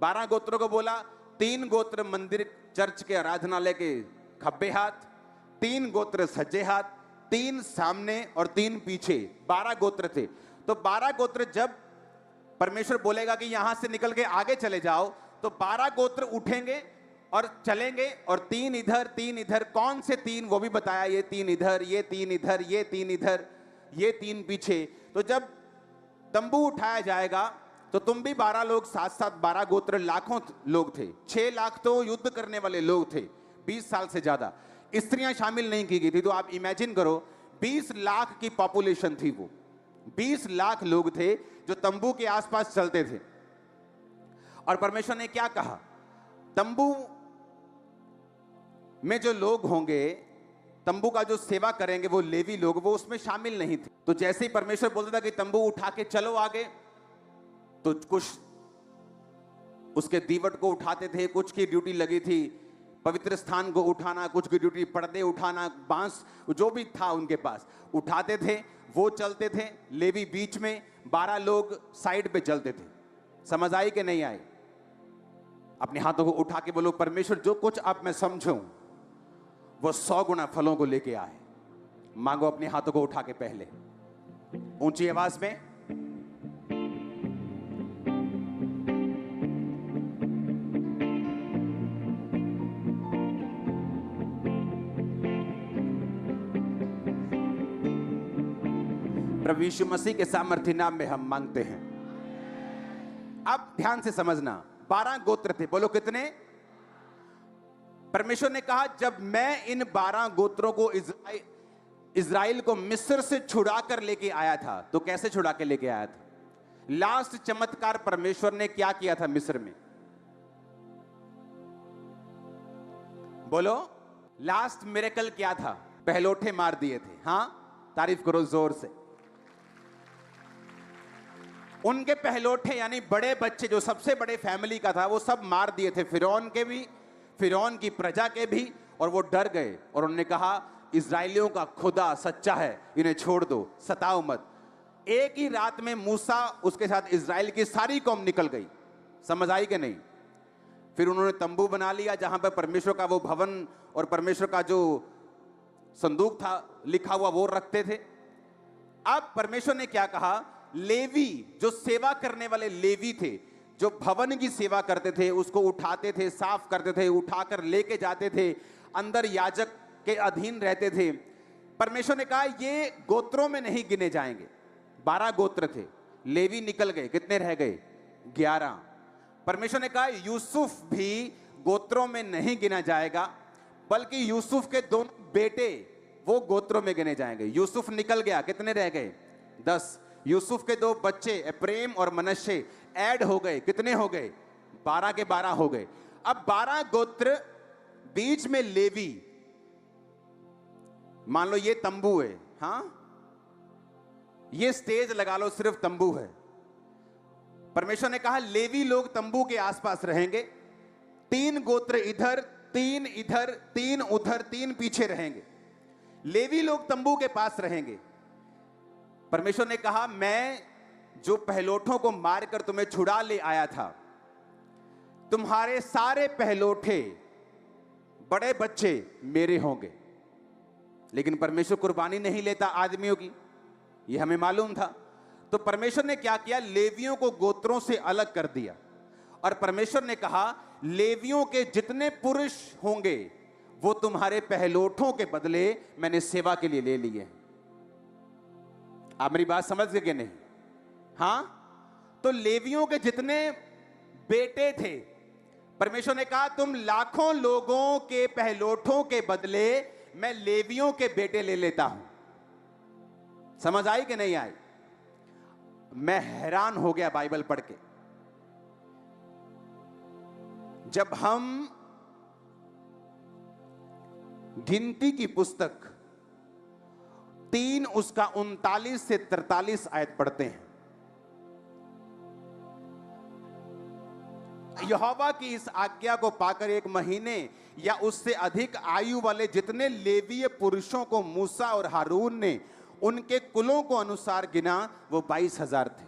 12 गोत्रों को बोला, 3 गोत्र मंदिर चर्च के आराधनालय के खब्बे हाथ, 3 गोत्र सज्जे हाथ, 3 सामने और 3 पीछे। 12 गोत्र थे। तो 12 गोत्र जब परमेश्वर बोलेगा कि यहां से निकल के आगे चले जाओ, तो 12 गोत्र उठेंगे और चलेंगे, और 3 इधर 3 इधर। कौन से 3 वो भी बताया, ये 3 इधर, ये 3 इधर, ये 3 इधर, ये 3 पीछे। तो जब तंबू उठाया जाएगा तो तुम भी 12 लोग साथ साथ, 12 गोत्र, लाखों लोग थे। 6 लाख तो युद्ध करने वाले लोग थे, 20 साल से ज्यादा। स्त्रियां शामिल नहीं की गई थी। तो आप इमेजिन करो, 20 लाख की पॉपुलेशन थी वो। 20 लाख लोग थे जो तंबू के आसपास चलते थे। और परमेश्वर ने क्या कहा, तंबू में जो लोग होंगे, तंबू का जो सेवा करेंगे, वो लेवी लोग, वो उसमें शामिल नहीं थे। तो जैसे ही परमेश्वर बोलता था कि तंबू उठा के चलो आगे, तो कुछ उसके दीवट को उठाते थे, कुछ की ड्यूटी लगी थी पवित्र स्थान को उठाना, कुछ की ड्यूटी पर्दे उठाना, बांस जो भी था उनके पास उठाते थे, वो चलते थे। लेवी बीच में, 12 लोग साइड पे चलते थे। समझ आई कि नहीं आई? अपने हाथों को उठा के बोलो, परमेश्वर जो कुछ अब मैं समझूं वो 100 गुना फलों को लेके आए। मांगो अपने हाथों को उठा के पहले ऊंची आवाज में। प्रभु यीशु मसीह के सामर्थ्य नाम में हम मांगते हैं। अब ध्यान से समझना, 12 गोत्र थे। बोलो कितने? परमेश्वर ने कहा, जब मैं इन 12 गोत्रों को इज़राइल को मिस्र से छुड़ा कर लेके आया था। तो कैसे छुड़ा के लेके आया था? लास्ट चमत्कार परमेश्वर ने क्या किया था मिस्र में? बोलो, लास्ट मिरेकल क्या था? पहलोठे मार दिए थे। हां, तारीफ करो जोर से। उनके पहलोठे यानी बड़े बच्चे जो सबसे बड़े फैमिली का था वो सब मार दिए थे, फिरौन के भी, फिरौन की प्रजा के भी। और वो डर गए और उन्होंने कहा इज़राइलियों का खुदा सच्चा है, इन्हें छोड़ दो, सताओ मत। एक ही रात में मूसा उसके साथ इज़राइल की सारी कौम निकल गई। समझ आई कि नहीं? फिर उन्होंने तंबू बना लिया जहां पर परमेश्वर का वो भवन और परमेश्वर का जो संदूक था लिखा हुआ वो रखते थे। अब परमेश्वर ने क्या कहा? लेवी, जो सेवा करने वाले लेवी थे, जो भवन की सेवा करते थे, उसको उठाते थे, साफ करते थे, उठाकर लेके जाते थे, अंदर याजक के अधीन रहते थे। परमेश्वर ने कहा ये गोत्रों में नहीं गिने जाएंगे। 12 गोत्र थे, लेवी निकल गए, कितने रह गए? 11। परमेश्वर ने कहा यूसुफ भी गोत्रों में नहीं गिना जाएगा, बल्कि यूसुफ के दोनों बेटे वो गोत्रों में गिने जाएंगे। यूसुफ निकल गया, कितने रह गए? 10। यूसुफ के 2 बच्चे एप्रेम और मनश्शे ऐड हो गए, कितने हो गए? 12 के 12 हो गए। अब 12 गोत्र, बीच में लेवी। मान लो ये तंबू है, हां, ये स्टेज लगा लो, सिर्फ तंबू है। परमेश्वर ने कहा लेवी लोग तंबू के आसपास रहेंगे। 3 गोत्र इधर, 3 इधर, 3 उधर, 3 पीछे रहेंगे। लेवी लोग तंबू के पास रहेंगे। परमेश्वर ने कहा मैं जो पहलोठों को मारकर तुम्हें छुड़ा ले आया था, तुम्हारे सारे पहलोठे बड़े बच्चे मेरे होंगे। लेकिन परमेश्वर कुर्बानी नहीं लेता आदमियों की, यह हमें मालूम था। तो परमेश्वर ने क्या किया? लेवियों को गोत्रों से अलग कर दिया। और परमेश्वर ने कहा लेवियों के जितने पुरुष होंगे वो तुम्हारे पहलोठों के बदले मैंने सेवा के लिए ले लिए। आप मेरी बात समझ गए कि नहीं? हां, तो लेवियों के जितने बेटे थे, परमेश्वर ने कहा तुम लाखों लोगों के पहलोठों के बदले मैं लेवियों के बेटे ले लेता हूं। समझ आई कि नहीं आई? मैं हैरान हो गया बाइबल पढ़ के। जब हम गिनती की पुस्तक 3 उसका 39 से 43 आयत पढ़ते हैं, यहोवा की इस आज्ञा को पाकर 1 महीने या उससे अधिक आयु वाले जितने लेवीय पुरुषों को मूसा और हारून ने उनके कुलों को अनुसार गिना, वो 22,000 थे।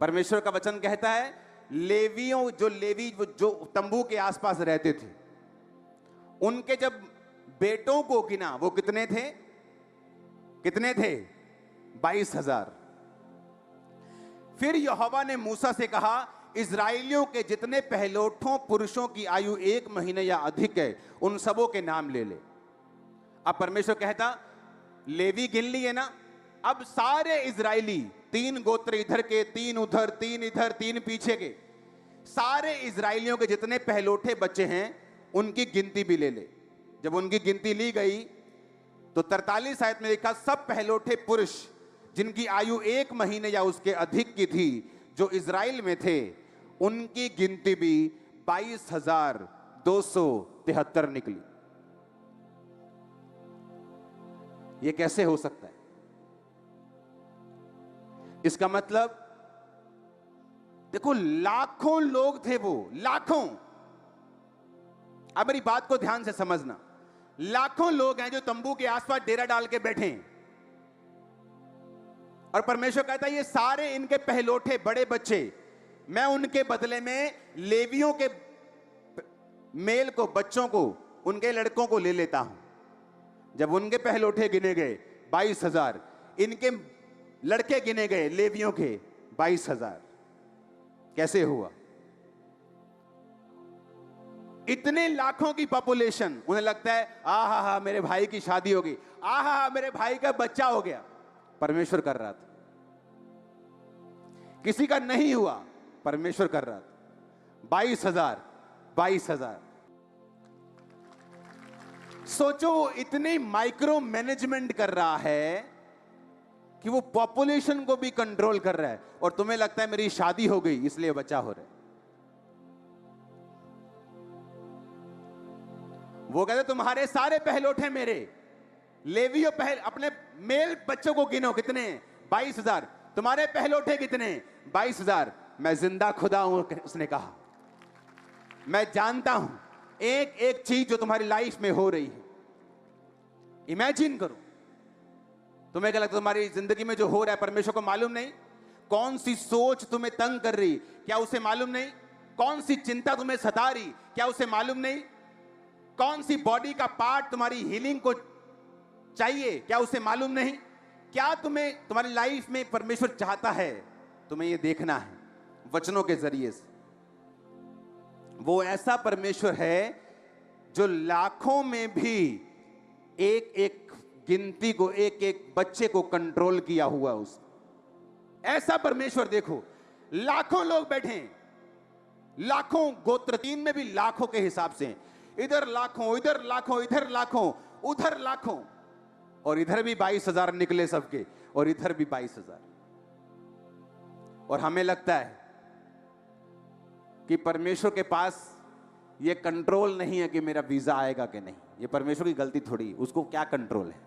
परमेश्वर का वचन कहता है लेवियों, जो लेवी जो तंबू के आसपास रहते थे, उनके जब बेटों को गिना वो कितने थे? कितने थे? 22,000। फिर यहोवा ने मूसा से कहा इज़राइलियों के जितने पहलोठों पुरुषों की आयु 1 महीने या अधिक है उन सबों के नाम ले ले। अब परमेश्वर कहता लेवी गिन लिए ना, अब सारे इज़राइली, 3 गोत्र इधर के, 3 उधर, 3 इधर, 3 पीछे के, सारे इज़राइलियों के जितने पहलोठे बच्चे हैं उनकी गिनती भी ले ले। जब उनकी गिनती ली गई तो 43 आयत में लिखा सब पहलोठे पुरुष जिनकी आयु 1 महीने या उसके अधिक की थी जो इज़राइल में थे, उनकी गिनती भी 22,273 निकली। यह कैसे हो सकता है? इसका मतलब देखो लाखों लोग थे, वो लाखों। अब मेरी बात को ध्यान से समझना, लाखों लोग हैं जो तंबू के आसपास डेरा डाल के बैठे हैं और परमेश्वर कहता है ये सारे इनके पहलोठे बड़े बच्चे मैं उनके बदले में लेवियों के मेल को, बच्चों को, उनके लड़कों को ले लेता हूं। जब उनके पहलोठे गिने गए 22,000, इनके लड़के गिने गए लेवियों के 22,000। कैसे हुआ? इतने लाखों की पॉपुलेशन, उन्हें लगता है आहा हा मेरे भाई की शादी होगी, आहा हा मेरे भाई का बच्चा हो गया। परमेश्वर कर रहा था, किसी का नहीं हुआ, परमेश्वर कर रहा था। 22,000 सोचो इतनी माइक्रो मैनेजमेंट कर रहा है कि वो पॉपुलेशन को भी कंट्रोल कर रहा है, और तुम्हें लगता है मेरी शादी हो गई इसलिए बच्चा हो रहा है। वो कहते तुम्हारे सारे पहलौठे मेरे, लेवियो अपने मेल बच्चों को गिनो, कितने? 22,000। तुम्हारे पहलौठे कितने? 22,000। मैं जिंदा खुदा हूं, उसने कहा। मैं जानता हूं एक एक चीज जो तुम्हारी लाइफ में हो रही है। इमेजिन करो, तुम्हें क्या लगता है तुम्हारी जिंदगी में जो हो रहा है परमेश्वर को मालूम नहीं? कौन सी सोच तुम्हें तंग कर रही, क्या उसे मालूम नहीं? कौन सी चिंता तुम्हें सता रही, क्या उसे मालूम नहीं? कौन सी बॉडी का पार्ट तुम्हारी हीलिंग को चाहिए, क्या उसे मालूम नहीं? क्या तुम्हें तुम्हारी लाइफ में परमेश्वर चाहता है? तुम्हें यह देखना है वचनों के जरिए से। वो ऐसा परमेश्वर है जो लाखों में भी एक एक गिनती को, एक एक बच्चे को कंट्रोल किया हुआ उसने। ऐसा परमेश्वर देखो, लाखों लोग बैठे हैं, लाखों गोत्र, 3 में भी लाखों के हिसाब से, इधर लाखों, इधर लाखों, इधर लाखों, उधर लाखों, और इधर भी 22,000 निकले सबके, और इधर भी 22,000। और हमें लगता है कि परमेश्वर के पास यह कंट्रोल नहीं है कि मेरा वीजा आएगा कि नहीं। यह परमेश्वर की गलती थोड़ी, उसको क्या कंट्रोल है?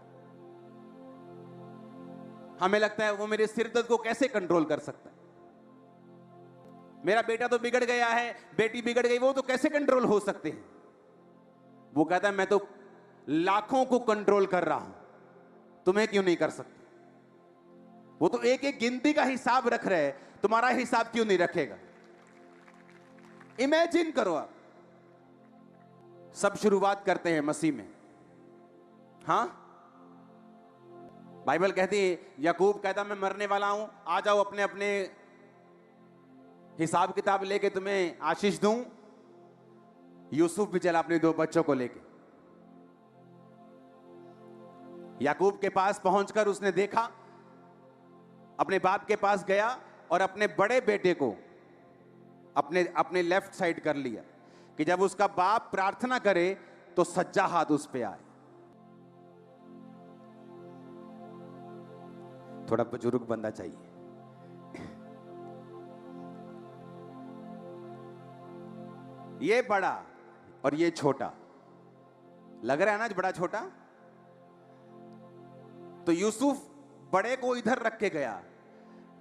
हमें लगता है वो मेरे सिर दर्द को कैसे कंट्रोल कर सकता है? मेरा बेटा तो बिगड़ गया है, बेटी बिगड़ गई, वो तो कैसे कंट्रोल हो सकते हैं? वो कहता है मैं तो लाखों को कंट्रोल कर रहा हूं, तुम्हें क्यों नहीं कर सकते? वो तो एक एक गिनती का हिसाब रख रहे हैं, तुम्हारा हिसाब क्यों नहीं रखेगा? इमेजिन करो आप। सब शुरुआत करते हैं मसीह में। हां, बाइबल कहती है, याकूब कहता मैं मरने वाला हूं, आ जाओ अपने अपने हिसाब किताब लेके तुम्हें आशीष दूं। यूसुफ भी चला अपने 2 बच्चों को लेके। याकूब के पास पहुंचकर उसने देखा, अपने बाप के पास गया और अपने बड़े बेटे को अपने अपने लेफ्ट साइड कर लिया कि जब उसका बाप प्रार्थना करे तो सज्जा हाथ उस पे आए। थोड़ा बुजुर्ग बंदा चाहिए। ये बड़ा और ये छोटा लग रहा है ना, बड़ा छोटा। तो यूसुफ बड़े को इधर रख के गया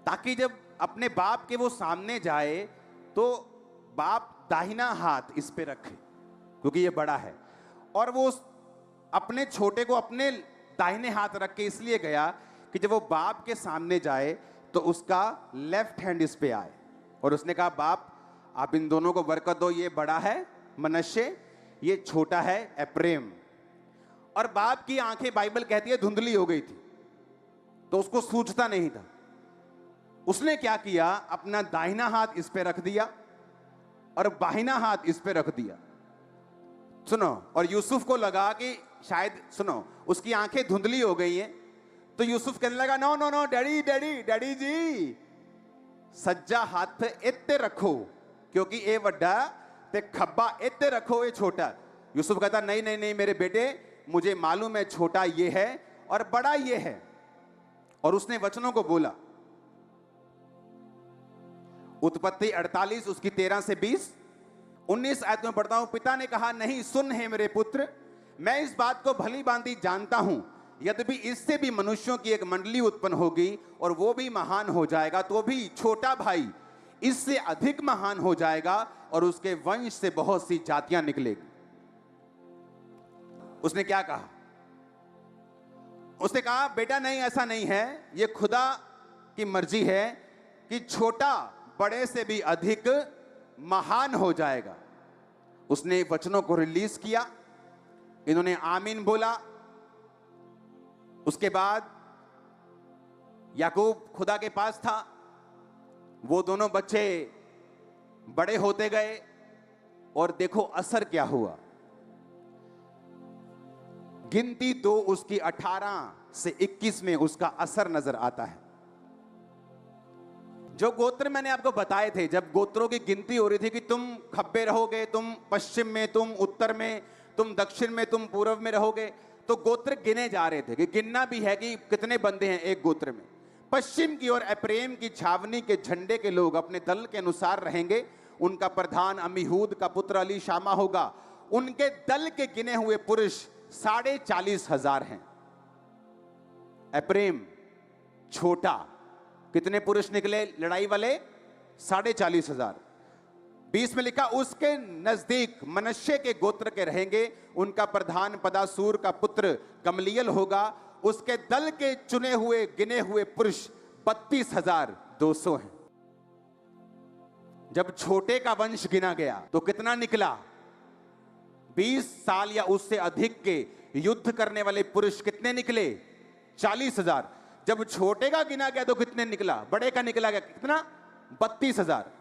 ताकि जब अपने बाप के वो सामने जाए तो बाप दाहिना हाथ इस पे रखे, क्योंकि ये बड़ा है। और वो अपने छोटे को अपने दाहिने हाथ रख के इसलिए गया कि जब वो बाप के सामने जाए तो उसका लेफ्ट हैंड इस पे आए। और उसने कहा बाप आप इन दोनों को बरकत दो, ये बड़ा है मनश्शे, ये छोटा है एप्रेम। और बाप की आंखें बाइबल कहती है धुंधली हो गई थी, तो उसको सूझता नहीं था। उसने क्या किया, अपना दाहिना हाथ इस पे रख दिया और बाहिना हाथ इस पे रख दिया। सुनो, और यूसुफ को लगा कि शायद, सुनो, उसकी आंखें धुंधली हो गई हैं, तो यूसुफ कहने लगा no no no daddy daddy daddy ji, सज्जा हाथ इत्ते रखो क्योंकि ये वड्डा ते खब्बा इत्ते रखो ये छोटा। यूसुफ कहता नहीं नहीं नहीं मेरे बेटे, मुझे मालूम है छोटा ये है और बड़ा ये है। और उसने वचनों को बोला। उत्पत्ति 48 उसकी 13 से 20, 19 आयत में पढ़ता हूं। पिता ने कहा नहीं, सुन है मेरे पुत्र, मैं इस बात को भली भांति जानता हूं, यद्यपि इससे भी मनुष्यों की एक मंडली उत्पन्न होगी और वो भी महान हो जाएगा, तो भी छोटा भाई इससे अधिक महान हो जाएगा और उसके वंश से बहुत सी जातियां निकलेगी। उसने क्या कहा? उसने कहा बेटा नहीं, ऐसा नहीं है, ये खुदा की मर्जी है कि छोटा बड़े से भी अधिक महान हो जाएगा। उसने वचनों को रिलीज किया, इन्होंने आमीन बोला। उसके बाद याकूब खुदा के पास था, वो दोनों बच्चे बड़े होते गए और देखो असर क्या हुआ। गिनती 2 उसकी 18 से 21 में उसका असर नजर आता है। जो गोत्र मैंने आपको बताए थे, जब गोत्रों की गिनती हो रही थी कि तुम खब्बे रहोगे, तुम पश्चिम में, तुम उत्तर में, तुम दक्षिण में, तुम पूर्व में रहोगे। तो गोत्र गिने जा रहे थे कि गिनना भी है कि कितने बंदे हैं एक गोत्र में। पश्चिम की ओर एफ्रेम की छावनी के झंडे के लोग अपने दल के अनुसार रहेंगे। उनका प्रधान अमीहूद का पुत्र अली शामा होगा। उनके दल के गिने हुए पुरुष 40,500 हैं। एफ्रेम छोटा, कितने पुरुष निकले लड़ाई वाले? 40,500। 20 में लिखा उसके नजदीक मनश्शे के गोत्र के रहेंगे। उनका प्रधान पदासूर का पुत्र कमलियल होगा। उसके दल के चुने हुए गिने हुए पुरुष 32,200 हैं। जब छोटे का वंश गिना गया तो कितना निकला? 20 साल या उससे अधिक के युद्ध करने वाले पुरुष कितने निकले? 40,000। जब छोटे का गिना गया तो कितने निकला? बड़े का निकला गया कितना? 32,000।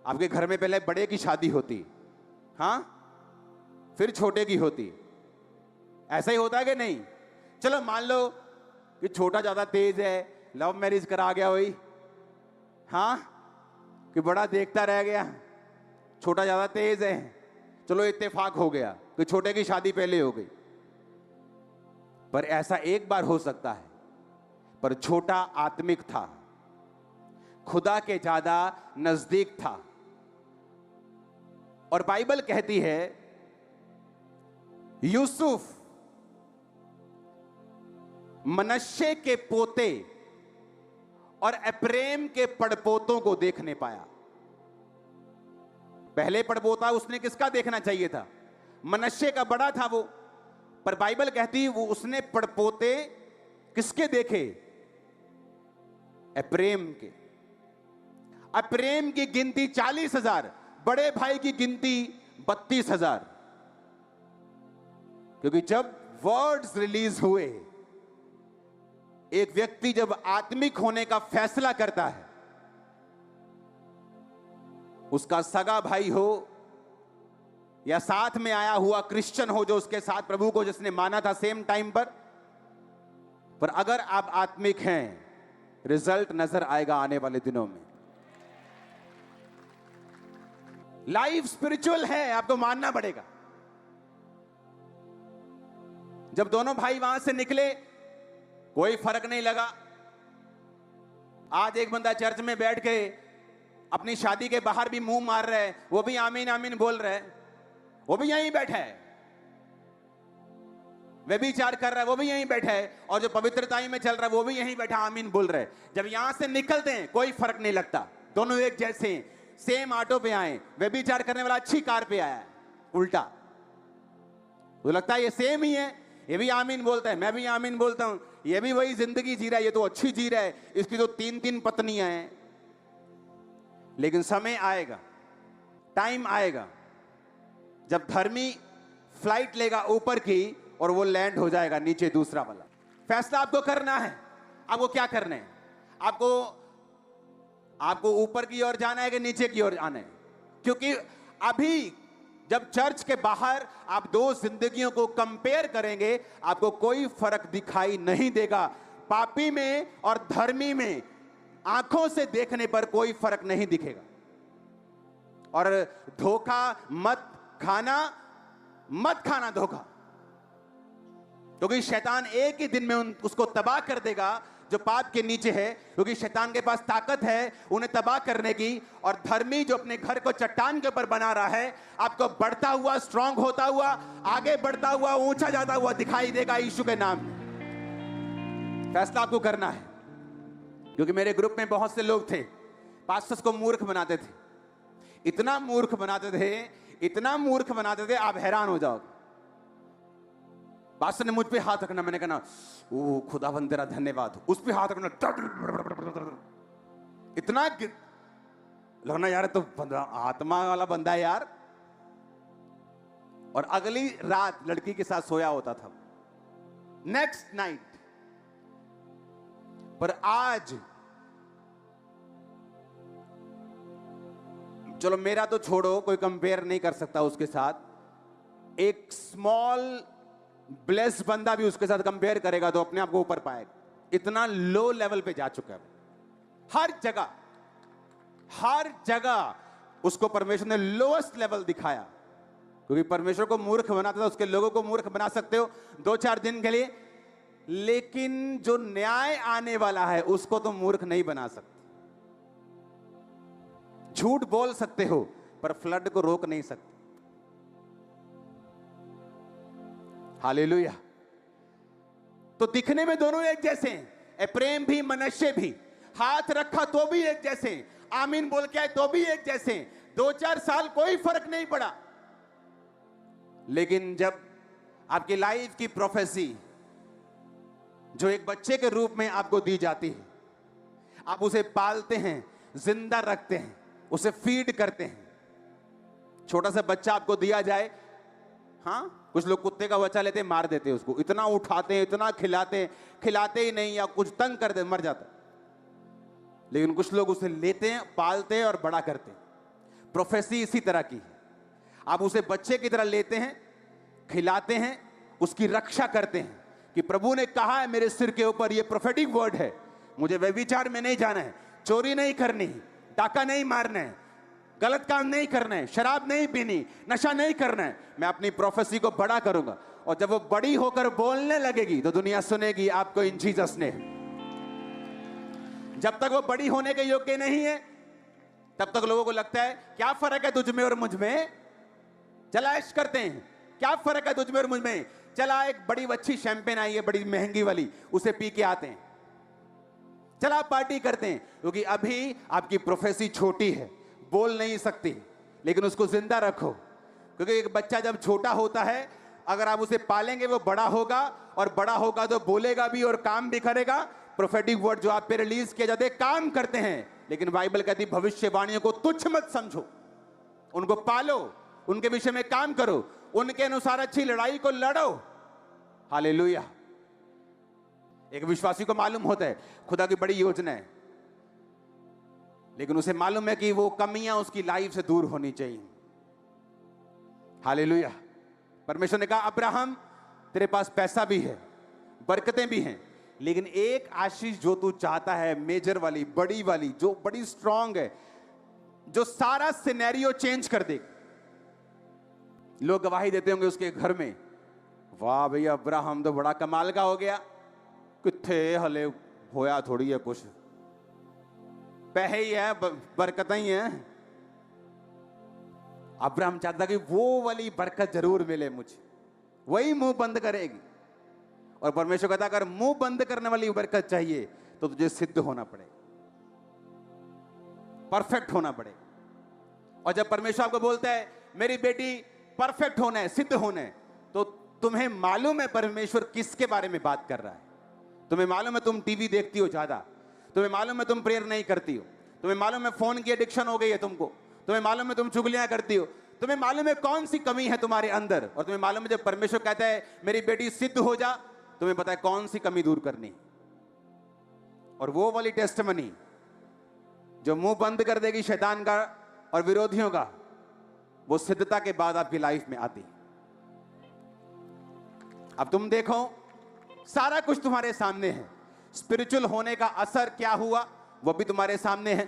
आपके घर में पहले बड़े की शादी होती, हाँ, फिर छोटे की होती। ऐसा ही होता है कि नहीं? चलो मान लो कि छोटा ज्यादा तेज है, लव मैरिज करा गया वही, हाँ, कि बड़ा देखता रह गया, छोटा ज्यादा तेज है, चलो इत्तेफाक हो गया कि छोटे की शादी पहले हो गई। पर ऐसा एक बार हो सकता है, पर छोटा आत्मिक था, खुदा के ज्यादा नजदीक था। और बाइबल कहती है यूसुफ मनश्शे के पोते और एफ्रेम के पड़पोतों को देखने पाया। पहले पड़पोता उसने किसका देखना चाहिए था? मनश्शे का बड़ा था वो, पर बाइबल कहती है वो उसने पड़पोते किसके देखे? एफ्रेम के। एफ्रेम की गिनती 40,000, बड़े भाई की गिनती 32,000। क्योंकि जब वर्ड्स रिलीज हुए, एक व्यक्ति जब आत्मिक होने का फैसला करता है, उसका सगा भाई हो या साथ में आया हुआ क्रिश्चियन हो जो उसके साथ प्रभु को जिसने माना था सेम टाइम पर अगर आप आत्मिक हैं, रिजल्ट नजर आएगा आने वाले दिनों में। लाइफ स्पिरिचुअल है, आपको मानना पड़ेगा। जब दोनों भाई वहां से निकले कोई फर्क नहीं लगा। आज एक बंदा चर्च में बैठ के अपनी शादी के बाहर भी मुंह मार रहा है, वो भी आमीन आमीन बोल रहा है, वो भी यहीं बैठा है। व्यभिचार कर रहा है, वो भी यहीं बैठा है। और जो पवित्रता में चल रहा है वो भी यहीं बैठा आमीन बोल रहा है। जब यहां से निकलते हैं कोई फर्क नहीं लगता, दोनों एक जैसे हैं। सेम ऑटो पे आए, व्यभिचार करने वाला अच्छी कार पे आया है, उल्टा तो लगता है ये सेम ही है। ये भी आमीन बोलता है, मैं भी आमीन बोलता हूं, ये भी वही जिंदगी जी रहा है, ये तो अच्छी जी रहा है, इसकी तो 3-3 पत्नियां हैं। लेकिन समय आएगा, टाइम आएगा जब धर्मी फ्लाइट लेगा ऊपर की और वो लैंड हो जाएगा नीचे दूसरा वाला। फैसला आपको करना है। आपको क्या करना है? आपको ऊपर की ओर जाना है कि नीचे की ओर जाना है? क्योंकि अभी जब चर्च के बाहर आप दो जिंदगियों को कंपेयर करेंगे, आपको कोई फर्क दिखाई नहीं देगा। पापी में और धर्मी में आंखों से देखने पर कोई फर्क नहीं दिखेगा। और धोखा मत खाना धोखा, क्योंकि शैतान एक ही दिन में उसको तबाह कर देगा जो पाप के नीचे है, क्योंकि शैतान के पास ताकत है उन्हें तबाह करने की। और धर्मी जो अपने घर को चट्टान के ऊपर बना रहा है, आपको बढ़ता हुआ, स्ट्रांग होता हुआ, आगे बढ़ता हुआ, ऊंचा जाता हुआ दिखाई देगा यीशु के नाम में। फैसला आपको करना है। क्योंकि मेरे ग्रुप में बहुत से लोग थे, पास्टर्स को मूर्ख बनाते थे, इतना मूर्ख बनाते थे आप हैरान हो जाओगे। पास्टर ने मुझ पे हाथ रखना, मैंने कहा ओ खुदावंद तेरा धन्यवाद, उस पे हाथ रखना, इतना लगना यार तो आत्मा वाला बंदा है यार। और अगली रात लड़की के साथ सोया होता था, नेक्स्ट नाइट। पर आज चलो मेरा तो छोड़ो, कोई कंपेयर नहीं कर सकता उसके साथ। एक स्मॉल ब्लेस्ड बंदा भी उसके साथ कंपेयर करेगा तो अपने आप को ऊपर पाएगा। इतना लो लेवल पे जा चुका है। हर जगह उसको परमेश्वर ने लोएस्ट लेवल दिखाया। क्योंकि परमेश्वर को मूर्ख बनाता था, उसके लोगों को मूर्ख बना सकते हो 2-4 दिन के लिए, लेकिन जो न्याय आने वाला है उसको तो मूर्ख नहीं बना सकते। झूठ बोल सकते हो पर फ्लड को रोक नहीं सकते। हालेलुया। तो दिखने में दोनों एक जैसे हैं, एप्रेम भी मनश्शे भी, हाथ रखा तो भी एक जैसे, आमीन बोल के आए तो भी एक जैसे, 2-4 साल कोई फर्क नहीं पड़ा। लेकिन जब आपकी लाइफ की प्रोफेसी जो एक बच्चे के रूप में आपको दी जाती है, आप उसे पालते हैं, जिंदा रखते हैं, उसे फीड करते हैं। छोटा सा बच्चा आपको दिया जाए, हाँ, कुछ लोग कुत्ते का बच्चा लेते हैं, मार देते हैं उसको, इतना उठाते हैं, इतना खिलाते हैं, खिलाते ही नहीं या कुछ तंग कर दे, मर जाता है। लेकिन कुछ लोग उसे लेते हैं, पालते हैं और बड़ा करते हैं। प्रोफेसी इसी तरह की है। आप उसे बच्चे की तरह लेते हैं, खिलाते हैं, उसकी रक्षा करते हैं कि प्रभु ने कहा है मेरे सिर के ऊपर, ये प्रोफेटिक वर्ड है, मुझे व्यभिचार में नहीं जाना है, चोरी नहीं करनी, डाका नहीं मारना है, गलत काम नहीं करना है, शराब नहीं पीनी, नशा नहीं करना है। मैं अपनी प्रोफेसी को बड़ा करूंगा, और जब वो बड़ी होकर बोलने लगेगी तो दुनिया सुनेगी आपको इन जीसस ने। जब तक वो बड़ी होने के योग्य नहीं है तब तक लोगों को लगता है क्या फर्क है तुझ में और मुझ में, चला ऐश करते हैं, क्या फर्क है तुझ में और मुझ में, चला एक बड़ी अच्छी शैंपेन आई है बड़ी महंगी वाली, उसे पी के आते हैं, चला पार्टी करते हैं। क्योंकि अभी आपकी प्रोफेसी छोटी है, बोल नहीं सकती, लेकिन उसको जिंदा रखो। क्योंकि एक बच्चा जब छोटा होता है, अगर आप उसे पालेंगे वो बड़ा होगा, और बड़ा होगा तो बोलेगा भी और काम भी करेगा। प्रोफेटिक वर्ड जो आप पे रिलीज किए जाते काम करते हैं, लेकिन बाइबल कहती भविष्यवाणियों को तुच्छ मत समझो, उनको पालो, उनके विषय में काम करो, उनके अनुसार अच्छी लड़ाई को लड़ो। हालेलुया। एक विश्वासी को मालूम होता है खुदा की बड़ी योजना है, लेकिन उसे मालूम है कि वो कमियां उसकी लाइफ से दूर होनी चाहिए। हालेलुया। परमेश्वर ने कहा अब्राहम तेरे पास पैसा भी है, बरकतें भी हैं, लेकिन एक आशीष जो तू चाहता है, मेजर वाली, बड़ी वाली, जो बड़ी स्ट्रांग है, जो सारा सिनेरियो चेंज कर दे। लोग गवाही देते होंगे उसके घर में, वाह भैया अब्राहम तो बड़ा कमाल का हो गया, किथे हले होया थोड़ी है कुछ, पैसे ही है, बरकत ही है। अब्राहम चाहता कि वो वाली बरकत जरूर मिले मुझे, वही मुंह बंद करेगी। और परमेश्वर कहता अगर मुंह बंद करने वाली बरकत चाहिए तो तुझे सिद्ध होना पड़ेगा, परफेक्ट होना पड़ेगा। और जब परमेश्वर आपको बोलता है मेरी बेटी परफेक्ट होना है, सिद्ध होना है, तो तुम्हें मालूम है परमेश्वर किसके बारे में बात कर रहा है। तुम्हें मालूम है तुम टीवी देखती हो ज्यादा, तुम्हें मालूम है तुम प्रेयर नहीं करती हो, तुम्हें मालूम है फोन की एडिक्शन हो गई है तुमको, तुम्हें मालूम है तुम चुगलियां करती हो, तुम्हें मालूम है कौन सी कमी है तुम्हारे अंदर, और तुम्हें मालूम है जब परमेश्वर कहता है मेरी बेटी सिद्ध हो जा, तुम्हें पता है कौन सी कमी दूर करनी। और वो वाली टेस्टमनी जो मुंह बंद कर देगी शैतान का और विरोधियों का, वो सिद्धता के बाद आपकी लाइफ में आती। अब तुम देखो सारा कुछ तुम्हारे सामने है, स्पिरिचुअल होने का असर क्या हुआ वो भी तुम्हारे सामने है,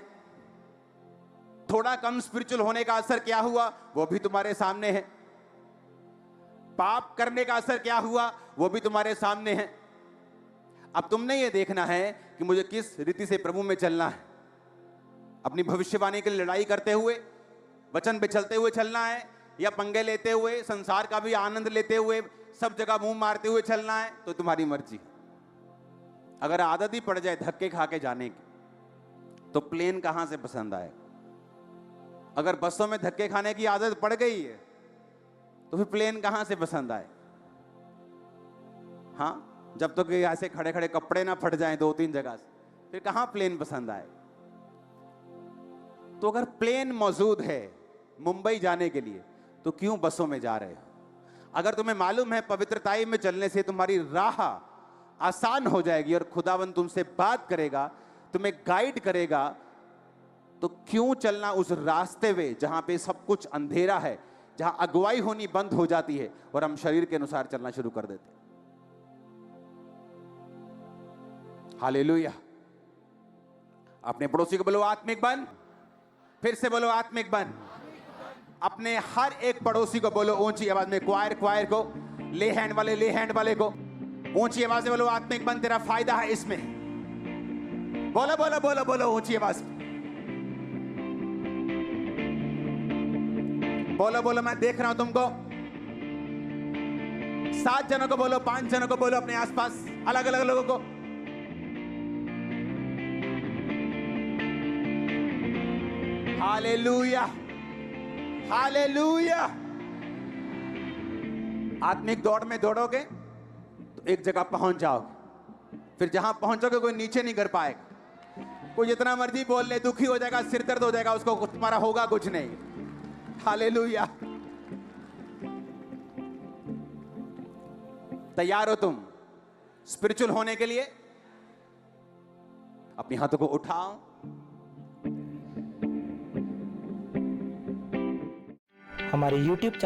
थोड़ा कम स्पिरिचुअल होने का असर क्या हुआ वो भी तुम्हारे सामने है, पाप करने का असर क्या हुआ वो भी तुम्हारे सामने है। अब तुमने ये देखना है कि मुझे किस रीति से प्रभु में चलना है, अपनी भविष्यवाणी के लिए लड़ाई करते हुए, वचन पे चलते हुए चलना है, या पंगे लेते हुए, संसार का भी आनंद लेते हुए, सब जगह मुंह मारते हुए चलना है, तो तुम्हारी मर्जी। अगर आदत ही पड़ जाए धक्के खा के जाने की तो प्लेन कहां से पसंद आए। अगर बसों में धक्के खाने की आदत पड़ गई है तो फिर प्लेन कहां से पसंद आए। हाँ, जब तक तो ऐसे खड़े खड़े कपड़े ना फट जाएं 2-3 जगह से, फिर कहां प्लेन पसंद आए। तो अगर प्लेन मौजूद है मुंबई जाने के लिए तो क्यों बसों में जा रहे हो। अगर तुम्हें मालूम है पवित्रताई में चलने से तुम्हारी राह आसान हो जाएगी और खुदावन तुमसे बात करेगा, तुम्हें गाइड करेगा, तो क्यों चलना उस रास्ते में जहां पे सब कुछ अंधेरा है, जहां अगुवाई होनी बंद हो जाती है और हम शरीर के अनुसार चलना शुरू कर देते हैं। हालेलुया। अपने पड़ोसी को बोलो आत्मिक बन, फिर से बोलो आत्मिक बन। अपने हर एक पड़ोसी को बोलो ऊंची आवाज में, क्वायर को, ले हैंड वाले को ऊंची आवाज में बोलो, आत्मिक बन तेरा फायदा है इसमें। बोलो बोलो बोलो बोलो ऊंची आवाज में। बोलो बोलो, मैं देख रहा हूं तुमको। 7 जनों को बोलो, 5 जनों को बोलो, अपने आसपास अलग अलग लोगों को। Hallelujah, hallelujah. आत्मिक दौड़ में दौड़ोगे तो एक जगह पहुंच जाओगे, फिर जहां पहुंचोगे कोई नीचे नहीं कर पाएगा। कोई जितना मर्जी बोल ले, दुखी हो जाएगा, सिर दर्द हो जाएगा, उसको तुम्हारा होगा कुछ नहीं। हालेलुया। तैयार हो तुम स्पिरिचुअल होने के लिए? अपने हाथों को उठाओ। हमारे YouTube